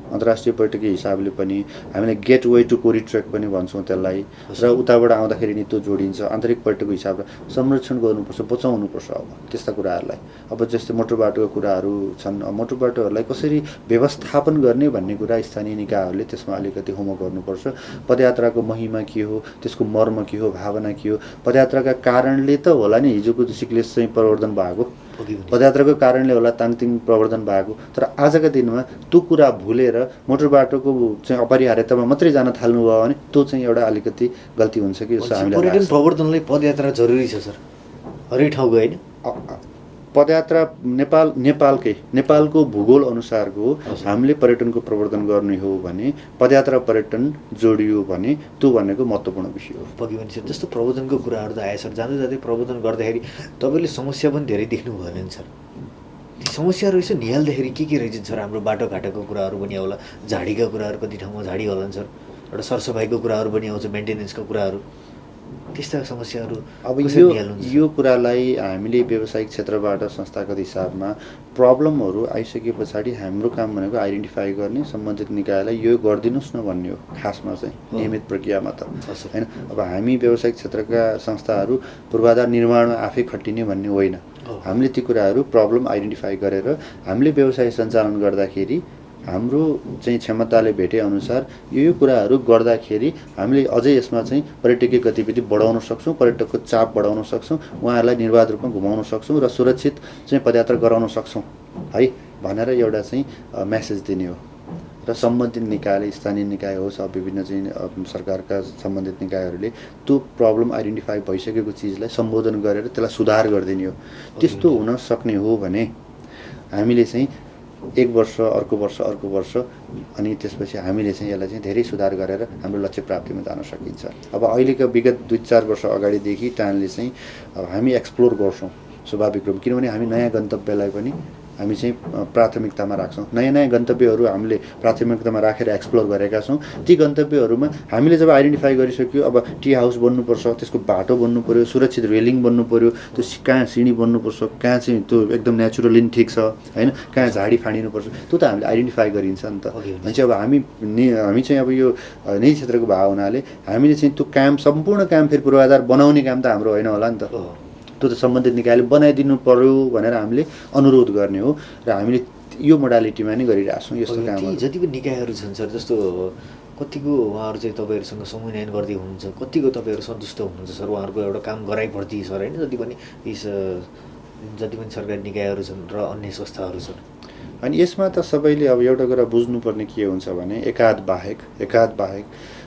अन्तर्राष्ट्रिय पर्यटकीय हिसाबले पनि हामीले gateway to Kori trek पनि भन्छौँ त्यसलाई, र उताबाट आउँदाखेरि नि त्यो जोडिन्छ। आन्तरिक पर्यटकको हिसाबले संरक्षण गर्नुपर्छ, बचाउनुपर्छ अब त्यस्ता कुराहरूलाई। अब जस्तै मोटर बाटोको कुराहरू छन्, मोटर बाटोहरूलाई कसरी व्यवस्थापन गर्ने भन्ने कुरा स्थानीय निकायहरूले त्यसमा अलिकति होमवर्क गर्नुपर्छ। पदयात्राको महिमा के हो, त्यसको मर्म के हो, भावना के हो, पदयात्राका कारणले त होला नि हिजोको सिक्लेस चाहिँ प्रवर्धन भएको, पदयात्राको कारणले होला ताङतिङ प्रवर्धन भएको। तर आजका दिनमा त्यो कुरा भुलेर मोटर बाटोको चाहिँ अपरिहार्यतामा मात्रै जान थाल्नुभयो भने त्यो चाहिँ एउटा अलिकति गल्ती हुन्छ कि जस्तो हामीलाई लाग्छ। पर्यटन प्रवर्धनलाई पदयात्रा जरुरी छ सर हरेक ठाउँको होइन? पदयात्रा नेपालको भूगोल अनुसारको हामीले पर्यटनको प्रवर्धन गर्ने हो भने पदयात्रा पर्यटन जोडियो भने त्यो भनेको महत्त्वपूर्ण विषय हो। पक्कै पनि सर जस्तो प्रवर्धनको कुराहरू त आयो सर, जाँदै जाँदै प्रवर्धन गर्दाखेरि तपाईँले समस्या पनि धेरै देख्नुभयो नि सर। ती समस्याहरू यसो निहाल्दाखेरि के रहेछ सर? हाम्रो बाटोघाटोको कुराहरू पनि होला, झाडीका कुराहरू कति ठाउँमा झाडी होला नि सर, एउटा सरसफाइको कुराहरू पनि आउँछ, मेन्टेनेन्सको कुराहरू, त्यस्ता समस्याहरू अब यो कुरालाई हामीले व्यावसायिक क्षेत्रबाट संस्थागत हिसाबमा प्रब्लमहरू आइसके पछाडि हाम्रो काम भनेको आइडेन्टिफाई गर्ने, सम्बन्धित निकायलाई यो गरिदिनुहोस् न भन्ने हो खासमा चाहिँ नियमित प्रक्रियामा त होइन। अब हामी व्यावसायिक क्षेत्रका संस्थाहरू पूर्वाधार निर्माणमा आफै खटिने भन्ने होइन। हामीले ती कुराहरू प्रब्लम आइडेन्टिफाई गरेर हामीले व्यवसाय सञ्चालन गर्दाखेरि हाम्रो चाहिँ क्षमताले भेटे अनुसार यो कुराहरू गर्दाखेरि हामीले अझै यसमा चाहिँ पर्यटकीय गतिविधि बढाउन सक्छौँ, पर्यटकको चाप बढाउन सक्छौँ, उहाँहरूलाई निर्वाध रूपमा घुमाउन सक्छौँ र सुरक्षित चाहिँ पदयात्रा गराउन सक्छौँ है भनेर एउटा चाहिँ मेसेज दिने हो। र सम्बन्धित निकायले, स्थानीय निकाय होस्, विभिन्न चाहिँ सरकारका सम्बन्धित निकायहरूले त्यो प्रब्लम आइडेन्टिफाई भइसकेको चिजलाई सम्बोधन गरेर त्यसलाई सुधार गरिदिने हो। त्यस्तो हुन सक्ने हो भने हामीले चाहिँ 1 वर्ष, अर्को वर्ष अनि त्यसपछि हामीले चाहिँ यसलाई चाहिँ धेरै सुधार गरेर हाम्रो लक्ष्य प्राप्तिमा जान सकिन्छ। अब अहिलेको विगत 2-4 वर्ष अगाडिदेखि टानले चाहिँ अब हामी एक्सप्लोर गर्छौँ स्वाभाविक रूपमा, किनभने हामी नयाँ गन्तव्यलाई पनि हामी चाहिँ प्राथमिकतामा राख्छौँ। नयाँ गन्तव्यहरू हामीले प्राथमिकतामा राखेर एक्सप्लोर गरेका छौँ। ती गन्तव्यहरूमा हामीले जब आइडेन्टिफाई गरिसक्यो अब टी हाउस बन्नुपर्छ, त्यसको बाटो बन्नु पऱ्यो, सुरक्षित रेलिङ बन्नु पऱ्यो, त्यो कहाँ सिँढी बन्नुपर्छ, कहाँ चाहिँ त्यो एकदम नेचुरल ठिक छ होइन, कहाँ झाडी फाँडिनुपर्छ, त्यो त हामीले आइडेन्टिफाई गरिन्छ नि त। भने चाहिँ अब हामी चाहिँ अब यो निजी क्षेत्रको भाव हुनाले हामीले चाहिँ त्यो काम, सम्पूर्ण काम फेरि पूर्वाधार बनाउने काम त हाम्रो होइन होला नि त, त्यो त सम्बन्धित निकायले बनाइदिनु पर्यो भनेर हामीले अनुरोध गर्ने हो र हामीले यो मोडालिटीमा नै गरिरहेछौँ यस्तो काम। जति पनि निकायहरू छन् सर, जस्तो कतिको उहाँहरू चाहिँ तपाईँहरूसँग समन्वयन गर्दै हुनुहुन्छ, कतिको तपाईँहरू सन्तुष्ट हुनुहुन्छ सर उहाँहरूको एउटा काम गराइप्रति सर होइन? जति पनि सरकारी निकायहरू छन् र अन्य संस्थाहरू छन्। अनि यसमा त सबैले अब एउटा कुरा बुझ्नुपर्ने के हुन्छ भने एकाध बाहेक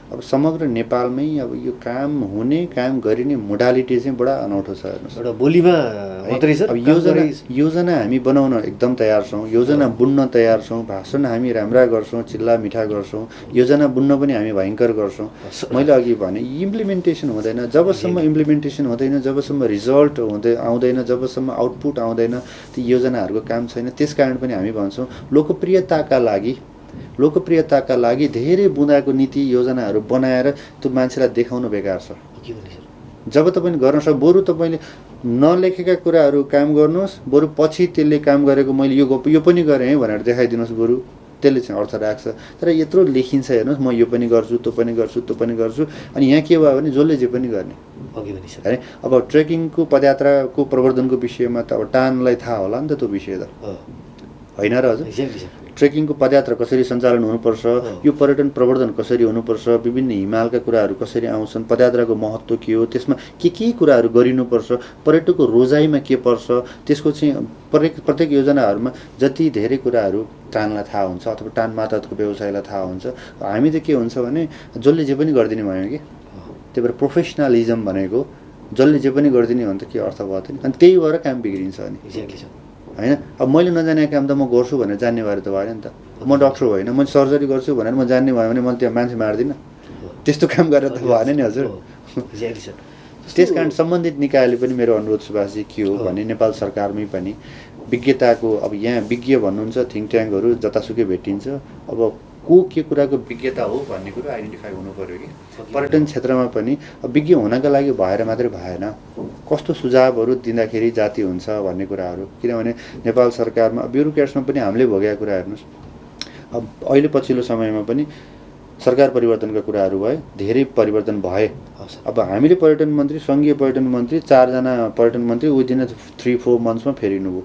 अब समग्र नेपालमै अब यो काम हुने, काम गरिने मोडालिटी चाहिँ बडा अनौठो छ हेर्नुहोस्। एउटा बोलीमा मात्रै सर। अब योजना हामी बनाउन एकदम तयार छौँ, योजना बुन्न तयार छौँ, भाषण हामी राम्रा गर्छौँ, चिल्ला मिठा गर्छौँ, योजना बुन्न पनि हामी भयङ्कर गर्छौँ। मैले अघि भने इम्प्लिमेन्टेसन हुँदैन, जबसम्म इम्प्लिमेन्टेसन हुँदैन, जबसम्म रिजल्ट आउँदैन, जबसम्म आउटपुट आउँदैन, ती योजनाहरूको काम छैन। त्यसकारण पनि हामी भन्छौँ लोकप्रियताका लागि धेरै बुँदाको नीति योजनाहरू बनाएर त्यो मान्छेलाई देखाउनु बेकार छ। जब तपाईँले गर्न सक्छ बरु तपाईँले नलेखेका कुराहरू काम गर्नुहोस्, बरु पछि त्यसले काम गरेको मैले यो पनि गरेँ है भनेर देखाइदिनुहोस्, बरु त्यसले चाहिँ अर्थ राख्छ। तर यत्रो लेखिन्छ हेर्नुहोस्, म यो पनि गर्छु, त्यो पनि गर्छु, त्यो पनि गर्छु, अनि यहाँ के भयो भने जसले जे पनि गर्ने है। अब ट्रेकिङको पदयात्राको प्रवर्धनको विषयमा त अब टानलाई थाहा होला नि त त्यो विषय त होइन र हजुर। ट्रेकिङको पदयात्रा कसरी सञ्चालन हुनुपर्छ, यो पर्यटन प्रवर्धन कसरी हुनुपर्छ, विभिन्न हिमालका कुराहरू कसरी आउँछन्, पदयात्राको महत्त्व के हो, त्यसमा के कुराहरू गरिनुपर्छ, पर्यटकको रोजाइमा के पर्छ, त्यसको चाहिँ प्रत्येक योजनाहरूमा जति धेरै कुराहरू टानलाई थाहा हुन्छ अथवा टान मातहतको व्यवसायलाई थाहा हुन्छ। हामी त के हुन्छ भने जसले जे पनि गरिदिने भयो कि, त्यही भएर प्रोफेसनलिजम भनेको जसले जे पनि गरिदिने हो भने त के अर्थ भयो त नि, अनि त्यही भएर काम बिग्रिन्छ अनि होइन। अब मैले नजानेको काम त म गर्छु भनेर जान्ने भएर त भएन नि त। म डक्टर होइन, म सर्जरी गर्छु भनेर म जान्ने भयो भने मैले त्यहाँ मान्छे मार्दिनँ, त्यस्तो काम गरेर त भएन नि हजुर। त्यस कारण सम्बन्धित निकायले पनि मेरो अनुरोध सुभाषजी के हो भने नेपाल सरकारमै पनि विज्ञताको, अब यहाँ विज्ञ भन्नुहुन्छ थिङ्क ट्याङ्कहरू जतासुकै भेटिन्छ, अब के कुराको विज्ञता हो भन्ने कुरो आइडेन्टिफाई हुनु पऱ्यो कि। पर्यटन क्षेत्रमा पनि विज्ञ हुनका लागि भएर मात्रै भएन, कस्तो सुझावहरू दिँदाखेरि जाति हुन्छ भन्ने कुराहरू। किनभने नेपाल सरकारमा ब्युरोक्रेट्समा पनि हामीले भोगेका कुरा हेर्नुहोस्। अब अहिले पछिल्लो समयमा पनि सरकार परिवर्तनका कुराहरू भए, धेरै परिवर्तन भए। अब हामीले पर्यटन मन्त्री, सङ्घीय पर्यटन मन्त्री, 4 जना पर्यटन मन्त्री विदिन 3-4 मन्थ्समा फेरिनुभयो।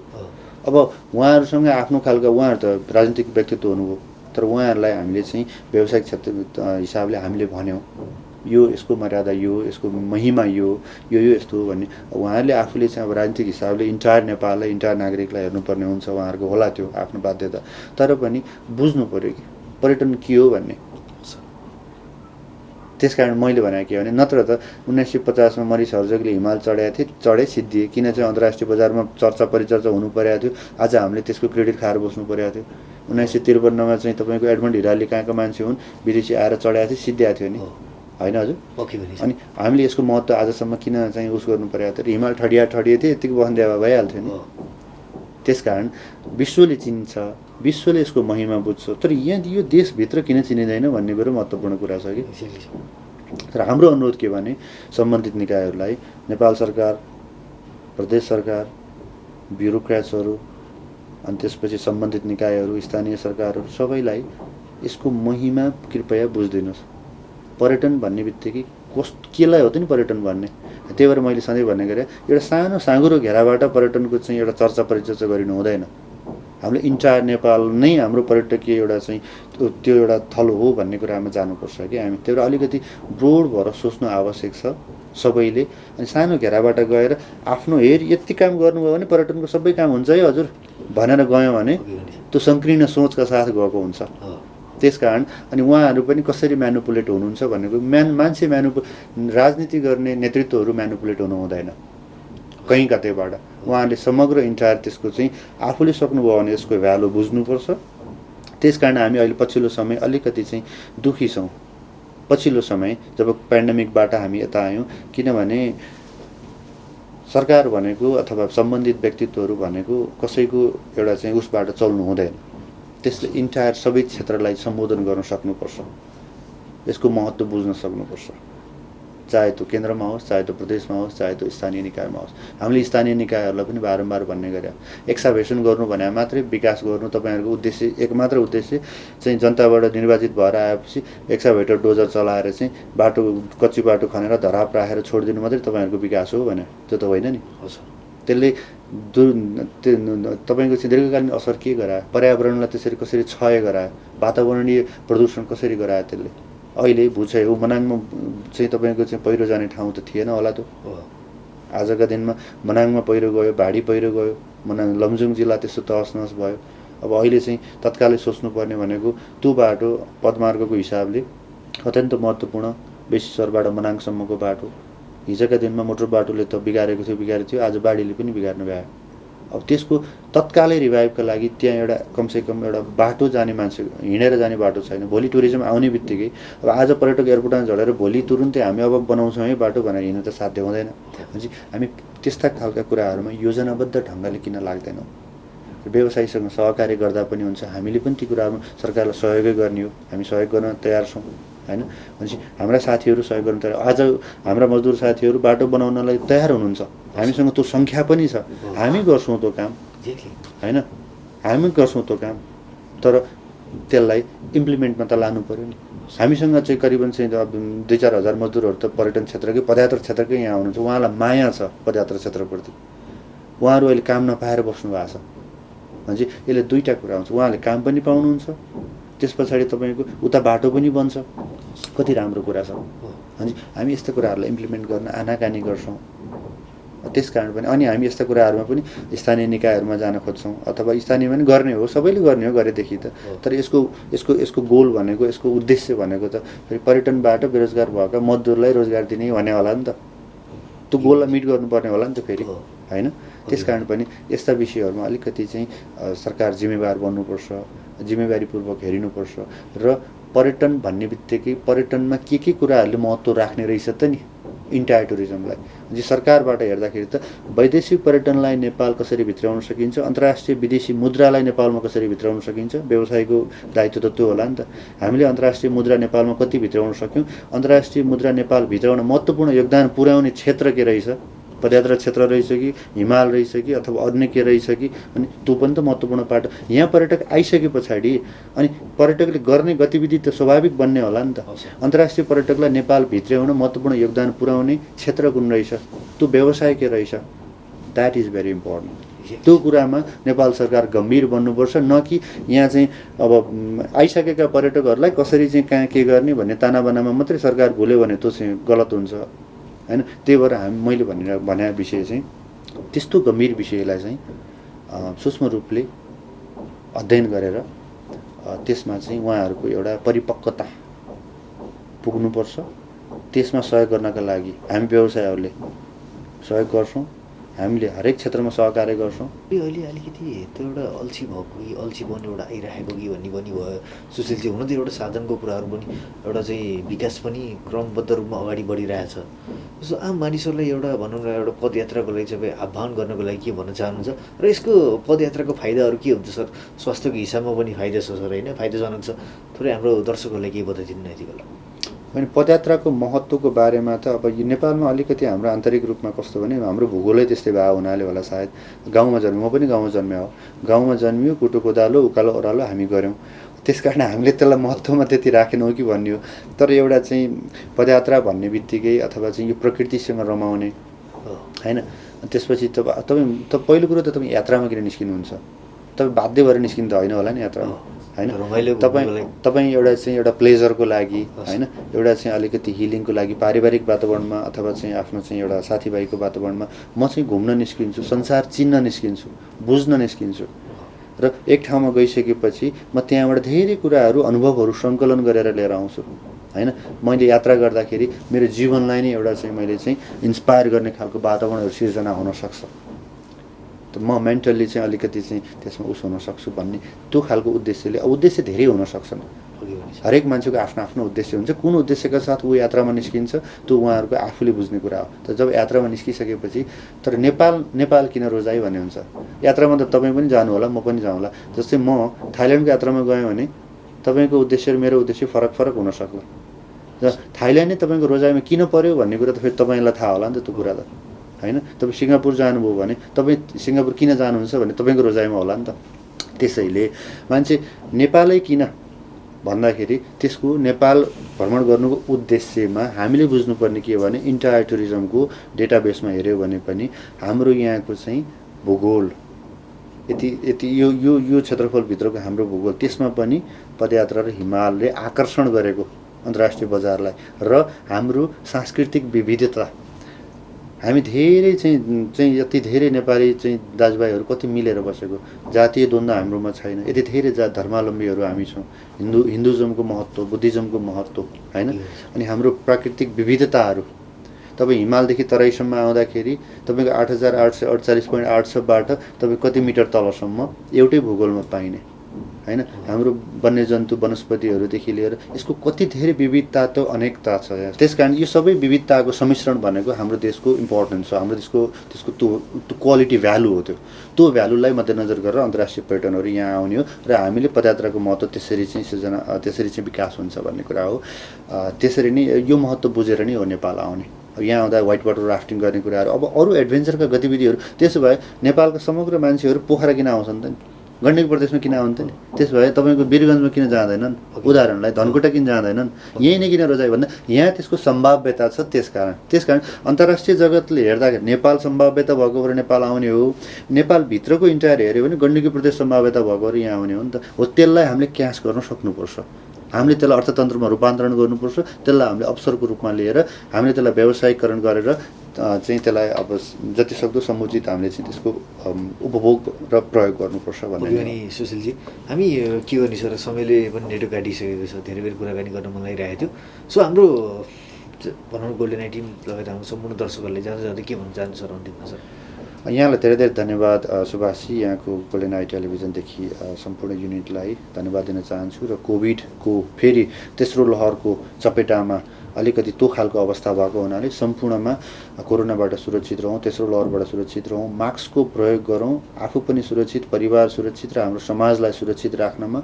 अब उहाँहरूसँग आफ्नो खालका, उहाँहरू त राजनीतिक व्यक्तित्व हुनुभयो, तर उहाँहरूलाई हामीले चाहिँ व्यावसायिक क्षेत्र हिसाबले हामीले भन्यौँ यो यसको मर्यादा यो, यसको महिमा यो यस्तो हो भन्ने। उहाँहरूले आफूले चाहिँ अब राजनीतिक हिसाबले इन्टायर नेपाललाई, इन्टायर नागरिकलाई हेर्नुपर्ने हुन्छ, उहाँहरूको होला त्यो आफ्नो बाध्यता। तर पनि बुझ्नु पऱ्यो कि पर्यटन के हो भन्ने। त्यसकारण मैले भने के भने नत्र त 1950मा मरिस हर्जोगले हिमाल चढे सिद्धिए, किन चाहिँ अन्तर्राष्ट्रिय बजारमा चर्चा परिचर्चा हुनु परेको थियो, आज हामीले त्यसको क्रेडिट खाएर बस्नु परेको थियो। 1953मा चाहिँ तपाईँको एडमन्ड हिराली कहाँको मान्छे हुन्, विदेशी आएर चढाएको थियो, सिद्धिएको थियो नि होइन हजुर। अनि हामीले यसको महत्त्व आजसम्म किन चाहिँ उस गर्नु परेको थियो, हिमाल ठडिए थियो, यतिको बन्देवा भइहाल्थ्यो नि। त्यसकारण विश्वले चिन्छ, विश्वले यसको महिमा बुझ्छ, तर यहाँ यो देशभित्र किन चिनिँदैन भन्ने कुरो महत्त्वपूर्ण कुरा छ कि। तर हाम्रो अनुरोध के भने सम्बन्धित निकायहरूलाई, नेपाल सरकार, प्रदेश सरकार, ब्युरोक्रेट्सहरू, अनि त्यसपछि सम्बन्धित निकायहरू, स्थानीय सरकारहरू सबैलाई यसको महिमा कृपया बुझिदिनुहोस्। पर्यटन भन्ने बित्तिकै केलाई हो त नि पर्यटन भन्ने। त्यही भएर मैले सधैँ भन्ने गरेँ, एउटा सानो साँगुरो घेराबाट पर्यटनको चाहिँ एउटा चर्चा परिचर्चा गरिनु हुँदैन। हामीले इन्टायर नेपाल नै हाम्रो पर्यटकीय एउटा चाहिँ त्यो एउटा थलो हो भन्ने कुरामा जानुपर्छ कि हामी। त्यही भएर अलिकति ब्रोड भएर सोच्नु आवश्यक छ सबैले। अनि सानो घेराबाट गएर आफ्नो यति काम गर्नुभयो भने पर्यटनको सबै काम हुन्छ है हजुर भनेर गयौँ भने त्यो सङ्कीर्ण सोचका साथ गएको हुन्छ। त्यसकारण अनि उहाँहरू पनि कसरी म्यानुपुलेट हुनुहुन्छ भनेको मान्छे राजनीति गर्ने नेतृत्वहरू म्यानुपुलेट हुनु हुँदैन कहीँ कतैबाट। उहाँहरूले समग्र इन्टायर त्यसको चाहिँ आफूले सक्नुभयो भने यसको भ्यालु बुझ्नुपर्छ। त्यसकारण हामी अहिले पछिल्लो समय अलिकति चाहिँ दुखी छौँ। पछिल्लो समय जब पेन्डेमिकबाट हामी यता आयौँ, किनभने सरकार भनेको अथवा सम्बन्धित व्यक्तित्वहरू भनेको कसैको एउटा चाहिँ उसबाट चल्नु हुँदैन। त्यसले इन्टायर सबै क्षेत्रलाई सम्बोधन गर्न सक्नुपर्छ, यसको महत्त्व बुझ्न सक्नुपर्छ। चाहे त्यो केन्द्रमा होस्, चाहे त्यो प्रदेशमा होस्, चाहे त्यो स्थानीय निकायमा होस्। हामीले स्थानीय निकायहरूलाई पनि बारम्बार भन्ने गरे, एक्साभेसन गर्नु भने मात्रै विकास गर्नु, तपाईँहरूको उद्देश्य एकमात्र उद्देश्य चाहिँ जनताबाट निर्वाचित भएर आएपछि एक्साभेटर डोजर चलाएर चाहिँ बाटो कच्ची बाटो खनेर धराप राखेर छोडिदिनु मात्रै तपाईँहरूको विकास हो भने त्यो त होइन नि। त्यसले तपाईँको चाहिँ दीर्घकालीन असर के गरायो, पर्यावरणलाई त्यसरी कसरी क्षय गरायो, वातावरणीय प्रदूषण कसरी गरायो त्यसले। अहिले भुछै हो मनाङमा चाहिँ तपाईँको चाहिँ पहिरो जाने ठाउँ त थिएन होला त। आजका दिनमा मनाङमा पहिरो गयो, भाडी पहिरो गयो, मनाङ लमजुङ जिल्ला त्यस्तो तहस नहस भयो। अब अहिले चाहिँ तत्कालै सोच्नुपर्ने भनेको त्यो बाटो पदमार्गको हिसाबले अत्यन्त महत्त्वपूर्ण, बेसीसरबाट मनाङसम्मको बाटो हिजोका दिनमा मोटर बाटोले त बिगारेको थियो, आज बाढीले पनि बिगार्नु भ्यायो। अब त्यसको तत्कालै रिभाइभका लागि त्यहाँ एउटा कमसेकम एउटा बाटो जाने मान्छे हिँडेर जाने बाटो छैन। भोलि टुरिज्म आउने बित्तिकै अब आज पर्यटक एयरपोर्टमा झरेर भोलि तुरुन्तै हामी अब बनाउँछौँ है बाटो भनेर हिँड्नु त साध्य हुँदैन। भनेपछि हामी त्यस्ता खालका कुराहरूमा योजनाबद्ध ढङ्गले किन लाग्दैनौँ। व्यवसायीसँग सहकार्य गर्दा पनि हुन्छ, हामीले पनि ती कुराहरूमा सरकारलाई सहयोगै गर्ने हो, हामी सहयोग गर्न तयार छौँ। होइन। भनेपछि हाम्रा साथीहरू सहयोग गर्नु तयार, आज हाम्रा मजदुर साथीहरू बाटो बनाउनलाई तयार हुनुहुन्छ, हामीसँग त्यो सङ्ख्या पनि छ, हामी गर्छौँ त्यो काम होइन, हामी गर्छौँ त्यो काम, तर त्यसलाई इम्प्लिमेन्टमा त लानु पऱ्यो नि। हामीसँग चाहिँ करिबन चाहिँ 2-4 हजार मजदुरहरू त पर्यटन क्षेत्रकै पदयात्रा क्षेत्रकै यहाँ हुनुहुन्छ, उहाँलाई माया छ पदयात्रा क्षेत्रप्रति, उहाँहरू अहिले काम नपाएर बस्नु भएको छ। भनेपछि यसले दुईवटा कुरा हुन्छ, उहाँले काम पनि पाउनुहुन्छ, त्यस पछाडि तपाईँको उता बाटो पनि बन्छ, कति राम्रो कुरा छ। अनि हामी यस्ता कुराहरूलाई इम्प्लिमेन्ट गर्न आनाकानी गर्छौँ। त्यस कारण पनि अनि हामी यस्ता कुराहरूमा पनि स्थानीय निकायहरूमा जान खोज्छौँ, अथवा स्थानीय पनि गर्ने हो, सबैले गर्ने हो गरेदेखि त, तर यसको गोल भनेको, यसको उद्देश्य भनेको त फेरि पर्यटनबाट बेरोजगार भएका मजदुरलाई रोजगार दिने भने होला नि त, त्यो गोललाई मिट गर्नुपर्ने होला नि त फेरि होइन। त्यस कारण पनि यस्ता विषयहरूमा अलिकति चाहिँ सरकार जिम्मेवार बन्नुपर्छ, जिम्मेवारीपूर्वक हेरिनुपर्छ। र पर्यटन भन्ने बित्तिकै पर्यटनमा के कुराहरूले महत्त्व राख्ने रहेछ त नि इन्टायर टुरिज्मलाई। जे सरकारबाट हेर्दाखेरि त वैदेशिक पर्यटनलाई नेपाल कसरी भित्राउन सकिन्छ, अन्तर्राष्ट्रिय विदेशी मुद्रालाई नेपालमा कसरी भित्राउन सकिन्छ, व्यवसायको दायित्व त त्यो होला नि त। हामीले अन्तर्राष्ट्रिय मुद्रा नेपालमा कति भित्राउन सक्यौँ, अन्तर्राष्ट्रिय मुद्रा नेपाल भित्राउन महत्त्वपूर्ण योगदान पुर्याउने क्षेत्र के रहेछ, पदयात्रा क्षेत्र रहेछ कि हिमाल रहेछ कि अथवा अन्य के रहेछ कि, अनि त्यो पनि त महत्त्वपूर्ण पार्ट। यहाँ पर्यटक आइसके पछाडि अनि पर्यटकले गर्ने गतिविधि त स्वाभाविक बन्ने होला नि त। अन्तर्राष्ट्रिय पर्यटकलाई नेपाल भित्राउन महत्त्वपूर्ण योगदान पुर्याउने क्षेत्र कुन रहेछ, त्यो व्यवसाय के रहेछ, द्याट इज भेरी इम्पोर्टेन्ट। त्यो कुरामा नेपाल सरकार गम्भीर बन्नुपर्छ, न कि यहाँ चाहिँ अब आइसकेका पर्यटकहरूलाई कसरी चाहिँ कहाँ के गर्ने भन्ने तानाबानामा मात्रै सरकार भुल्यो भने त्यो चाहिँ गलत हुन्छ होइन। त्यही भएर मैले भने विषय चाहिँ त्यस्तो गम्भीर विषयलाई चाहिँ सूक्ष्म रूपले अध्ययन गरेर त्यसमा चाहिँ उहाँहरूको एउटा परिपक्वता पुग्नुपर्छ। त्यसमा सहयोग गर्नका लागि हामी व्यवसायहरूले सहयोग गर्छौँ, हामीले हरेक क्षेत्रमा सहकार्य गर्छौँ। अहिले अलिकति त्यो एउटा अल्छी भएको कि अल्छीपन एउटा आइरहेको कि भन्ने पनि भयो सुशीलजी। हुन त एउटा साधनको कुराहरू पनि एउटा चाहिँ विकास पनि क्रमबद्ध रूपमा अगाडि बढिरहेछ। जस्तो आम मानिसहरूलाई एउटा भनौँ न एउटा पदयात्राको लागि चाहिँ आह्वान गर्नको लागि के भन्न चाहनुहुन्छ, र यसको पदयात्राको फाइदाहरू के हुन्छ सर? स्वास्थ्यको हिसाबमा पनि फाइदा छ सर होइन, फाइदाजनक छ। थोरै हाम्रो दर्शकहरूलाई केही बताइदिनु यति बेला। अनि पदयात्राको महत्त्वको बारेमा त अब नेपालमा अलिकति हाम्रो आन्तरिक रूपमा कस्तो भने हाम्रो भूगोलै त्यस्तै भएको हुनाले होला सायद। गाउँमा जन्मियो, म पनि गाउँमा जन्मियो हो, गाउँमा जन्मियो, कुटो कोदालो उकालो ओह्रालो हामी गऱ्यौँ, त्यस कारण हामीले त्यसलाई महत्त्वमा त्यति राखेनौँ कि भन्ने हो। तर एउटा चाहिँ पदयात्रा भन्ने बित्तिकै अथवा चाहिँ यो प्रकृतिसँग रमाउने होइन, त्यसपछि तपाईँ पहिलो कुरो त तपाईँ यात्रामा किन निस्किनुहुन्छ, तपाईँ बाध्य भएर निस्किनु त होइन होला नि यात्रामा होइन। तपाईँ एउटा चाहिँ एउटा प्लेजरको लागि होइन, एउटा चाहिँ अलिकति हिलिङको लागि पारिवारिक वातावरणमा अथवा चाहिँ आफ्नो चाहिँ एउटा साथीभाइको वातावरणमा म चाहिँ घुम्न निस्किन्छु, संसार चिन्न निस्किन्छु, बुझ्न निस्किन्छु। र एक ठाउँमा गइसकेपछि म त्यहाँबाट धेरै कुराहरू अनुभवहरू सङ्कलन गरेर लिएर आउँछु होइन। मैले यात्रा गर्दाखेरि मेरो जीवनलाई नै एउटा चाहिँ मैले चाहिँ इन्सपायर गर्ने खालको वातावरणहरू सिर्जना हुनसक्छ, त म मेन्टल्ली चाहिँ अलिकति चाहिँ त्यसमा उस हुन सक्छु भन्ने त्यो खालको उद्देश्यले। उद्देश्य धेरै हुन सक्छन्, हरेक मान्छेको आफ्नो आफ्नो उद्देश्य हुन्छ। कुन उद्देश्यका साथ ऊ यात्रामा निस्किन्छ त्यो उहाँहरूको आफूले बुझ्ने कुरा हो। तर जब यात्रामा निस्किसकेपछि तर नेपाल किन रोजाइ भन्ने हुन्छ। यात्रामा त तपाईँ पनि जानु होला, म पनि जाउँला। जस्तै म थाइल्यान्डको यात्रामा गएँ भने तपाईँको उद्देश्य र मेरो उद्देश्य फरक हुन सक्ला। र थाइल्यान्ड नै तपाईँको रोजाइमा किन पर्यो भन्ने कुरा त फेरि तपाईँलाई थाहा होला नि त त्यो कुरा त होइन। तपाईँ सिङ्गापुर जानुभयो भने तपाईँ सिङ्गापुर किन जानुहुन्छ भने तपाईँको रोजाइमा होला नि त। त्यसैले मान्छे नेपालै किन भन्दाखेरि त्यसको नेपाल भ्रमण गर्नुको उद्देश्यमा हामीले बुझ्नुपर्ने के हो भने इन्टायर टुरिज्मको डेटाबेसमा हेऱ्यो भने पनि हाम्रो यहाँको चाहिँ भूगोल यति यो क्षेत्रफलभित्रको हाम्रो भूगोल, त्यसमा पनि पदयात्रा र हिमालले आकर्षण गरेको अन्तर्राष्ट्रिय बजारलाई र हाम्रो सांस्कृतिक विविधता। हामी धेरै चाहिँ यति धेरै नेपाली चाहिँ दाजुभाइहरू कति मिलेर बसेको, जातीय द्वन्द्व हाम्रोमा छैन, यति धेरै धर्मावलम्बीहरू हामी छौँ, हिन्दुजमको महत्त्व, बुद्धिज्मको महत्त्व होइन। अनि हाम्रो प्राकृतिक विविधताहरू तपाईँ हिमालदेखि तराईसम्म आउँदाखेरि तपाईँको 8848.800बाट तपाईँ कति मिटर तलसम्म एउटै भूगोलमा पाइने होइन हाम्रो वन्यजन्तु वनस्पतिहरूदेखि लिएर यसको कति धेरै विविधता त अनेकता छ। त्यसकारण यो सबै विविधताको सम्मिश्रण भनेको हाम्रो देशको इम्पोर्टेन्स हो, हाम्रो देशको त्यसको त्यो क्वालिटी भ्यालु हो। त्यो भ्यालुलाई मध्यनजर गरेर अन्तर्राष्ट्रिय पर्यटनहरू यहाँ आउने हो र हामीले पदयात्राको महत्त्व त्यसरी चाहिँ विकास हुन्छ भन्ने कुरा हो। त्यसरी नै यो महत्त्व बुझेर नै हो नेपाल आउने। यहाँ आउँदा व्हाइट वाटर राफ्टिङ गर्ने कुराहरू, अब अरू एडभेन्चरका गतिविधिहरू। त्यसो भए नेपालका समग्र मान्छेहरू पोखरा किन आउँछन् त नि, गण्डकी प्रदेशमा किन आउँछन् नि, त्यसो भए तपाईँको वीरगञ्जमा किन जाँदैनन्, उदाहरणलाई धनकुटा किन जाँदैनन्, यहीँ नै किन रोजाइ भन्दा यहाँ त्यसको सम्भाव्यता छ। त्यसकारण अन्तर्राष्ट्रिय जगतले हेर्दाखेरि नेपाल सम्भाव्यता भएको भएर नेपाल आउने हो, नेपालभित्रको इन्टायर हेऱ्यो भने गण्डकी प्रदेश सम्भाव्यता भएको भएर यहाँ आउने हो नि त। हो त्यसलाई हामीले क्याच गर्न सक्नुपर्छ, हामीले त्यसलाई अर्थतन्त्रमा रूपान्तरण गर्नुपर्छ, त्यसलाई हामीले अवसरको रूपमा लिएर हामीले त्यसलाई व्यावसायिकरण गरेर चाहिँ त्यसलाई अब जतिसक्दो समुचित हामीले चाहिँ त्यसको उपभोग र प्रयोग गर्नुपर्छ भन्ने। अनि सुशीलजी हामी के गर्ने सर, समयले पनि नेटो काटिसकेको छ, धेरै बेर कुराकानी गर्न मन लागिरहेको थियो। सो हाम्रो भनौँ गोल्डन आई टिम लगायत हाम्रो सम्पूर्ण दर्शकहरूले जाँदै के भन्न चाहन्छ सर अन्तिममा सर? यहाँलाई धेरै धेरै धन्यवाद सुभाषजी, यहाँको गोल्डन आई टेलिभिजनदेखि सम्पूर्ण युनिटलाई धन्यवाद दिन चाहन्छु। र कोभिडको फेरि तेस्रो लहरको चपेटामा अलिकति त्यो खालको अवस्था भएको हुनाले सम्पूर्णमा कोरोनाबाट सुरक्षित रहौँ, तेस्रो लहरबाट सुरक्षित रहौँ, मास्कको प्रयोग गरौँ, आफू पनि सुरक्षित, परिवार सुरक्षित र हाम्रो समाजलाई सुरक्षित राख्नमा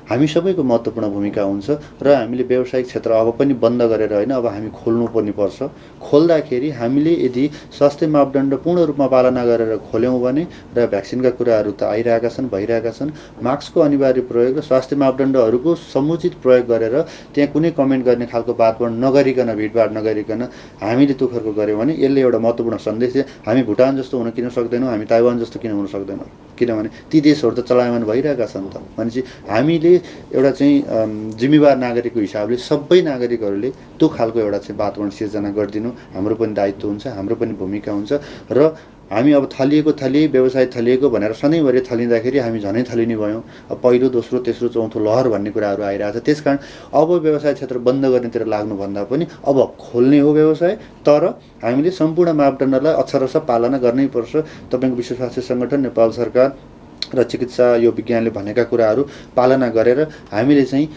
हामी सबैको महत्त्वपूर्ण भूमिका हुन्छ। र हामीले व्यावसायिक क्षेत्र अब पनि बन्द गरेर होइन, अब हामी खोल्नु पनि पर्छ। खोल्दाखेरि हामीले यदि स्वास्थ्य मापदण्ड पूर्ण रूपमा पालना गरेर खोल्यौँ भने, र भ्याक्सिनका कुराहरू त आइरहेका छन्, भइरहेका छन्, मास्कको अनिवार्य प्रयोग र स्वास्थ्य मापदण्डहरूको समुचित प्रयोग गरेर त्यहाँ कुनै कमेन्ट गर्ने खालको बातबाट नगरिकन, भिडभाड नगरिकन हामीले त्यो खालको गऱ्यौँ भने यसले एउटा महत्त्वपूर्ण सन्देश दियो। हामी भुटान जस्तो हुन किन सक्दैनौँ, हामी ताइवान जस्तो किन हुन सक्दैनौँ, किनभने ती देशहरू त चलायमान भइरहेका छन् त। भनेपछि हामीले एउटा चाहिँ जिम्मेवार नागरिकको हिसाबले सबै नागरिकहरूले त्यो खालको एउटा चाहिँ वातावरण सिर्जना गरिदिनु हाम्रो पनि दायित्व हुन्छ, हाम्रो पनि भूमिका हुन्छ। र हामी अब थलिए व्यवसाय थलिएको भनेर सधैँभरि थलिँदाखेरि हामी झनै थलिने भयौँ। अब पहिलो, दोस्रो, तेस्रो, चौथो लहर भन्ने कुराहरू आइरहेको छ। त्यसकारण अब व्यवसाय क्षेत्र बन्द गर्नेतिर लाग्नुभन्दा पनि अब खोल्ने हो व्यवसाय, तर हामीले सम्पूर्ण मापदण्डलाई अक्षरशः पालना गर्नैपर्छ। तपाईँको विश्व स्वास्थ्य सङ्गठन, नेपाल सरकार र चिकित्सा यो विज्ञानले भनेका कुराहरू पालना गरेर हामीले चाहिँ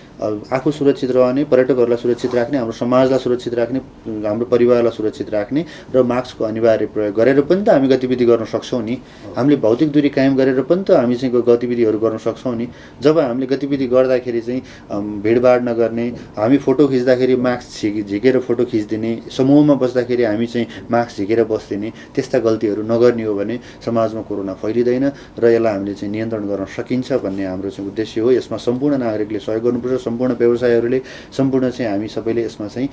आफू सुरक्षित रहने, पर्यटकहरूलाई सुरक्षित राख्ने, हाम्रो समाजलाई सुरक्षित राख्ने, हाम्रो परिवारलाई सुरक्षित राख्ने र मास्कको अनिवार्य प्रयोग गरेर पनि त हामी गतिविधि गर्न सक्छौँ नि। हामीले भौतिक दूरी कायम गरेर पनि त हामी चाहिँ गतिविधिहरू गर्न सक्छौँ नि। जब हामीले गतिविधि गर्दाखेरि चाहिँ भिडभाड नगर्ने, हामी फोटो खिच्दाखेरि मास्क झिकेर फोटो खिचिदिने, समूहमा बस्दाखेरि हामी चाहिँ मास्क झिकेर बस्दिने, त्यस्ता गल्तीहरू नगर्ने हो भने समाजमा कोरोना फैलिँदैन र यसलाई हामीले चाहिँ नियन्त्रण गर्न सकिन्छ भन्ने हाम्रो चाहिँ उद्देश्य हो। यसमा सम्पूर्ण नागरिकले सहयोग गर्नुपर्छ, सम्पूर्ण व्यवसायीहरूले, सम्पूर्ण चाहिँ हामी सबैले यसमा चाहिँ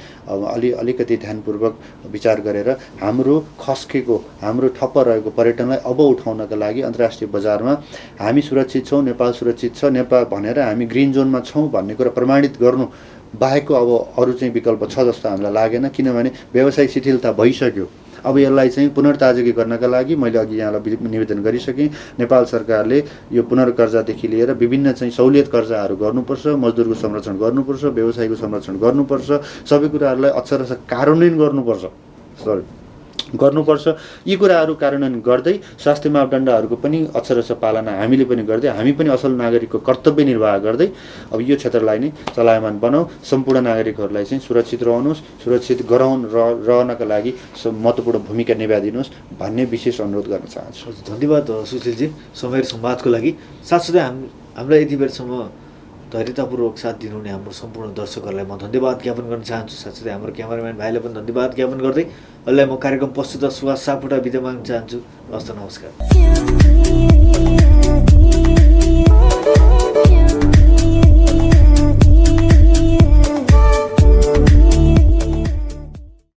अलिकति ध्यानपूर्वक विचार गरेर हाम्रो खस्केको, हाम्रो ठप्प रहेको पर्यटनलाई अब उठाउनका लागि अन्तर्राष्ट्रिय बजारमा हामी सुरक्षित छौँ, नेपाल सुरक्षित छ, नेपाल भनेर हामी ग्रिन जोनमा छौँ भन्ने कुरा प्रमाणित गर्नु बाहेकको अब अरू चाहिँ विकल्प छ जस्तो हामीलाई लागेन। किनभने व्यावसायिक शिथिलता भइसक्यो। अब यसलाई चाहिँ पुनर्ताजगी गर्नका लागि मैले अघि यहाँलाई निवेदन गरिसकेँ, नेपाल सरकारले यो पुनर्कर्जादेखि लिएर विभिन्न चाहिँ सहुलियत कर्जाहरू गर्नुपर्छ, मजदुरको संरक्षण गर्नुपर्छ, व्यवसायको संरक्षण गर्नुपर्छ, सबै कुराहरूलाई अक्षरशः कार्यान्वयन गर्नुपर्छ। यी कुराहरू कार्यान्वयन गर्दै स्वास्थ्य मापदण्डहरूको पनि अक्षरशः पालना हामीले पनि गर्दै, हामी पनि असल नागरिकको कर्तव्य निर्वाह गर्दै अब यो क्षेत्रलाई नै चलायमान बनाऊ, सम्पूर्ण नागरिकहरूलाई चाहिँ सुरक्षित रहनुहोस्, सुरक्षित रहनका लागि महत्त्वपूर्ण भूमिका निभाइदिनुहोस् भन्ने विशेष अनुरोध गर्न चाहन्छु। धन्यवाद सुशीलजी समय र संवादको लागि। साथसाथै हामीलाई यति बेरसम्म धैर्यतापूर्वक साथ दिनुहुने हाम्रो सम्पूर्ण दर्शकहरूलाई म धन्यवाद ज्ञापन गर्न चाहन्छु। साथसाथै हाम्रो क्यामेराम्यान भाइलाई पनि धन्यवाद ज्ञापन गर्दै अहिले म कार्यक्रम प्रस्तुत सुभाष सापकोटा बिदा माग्न चाहन्छु। हस्त नमस्कार।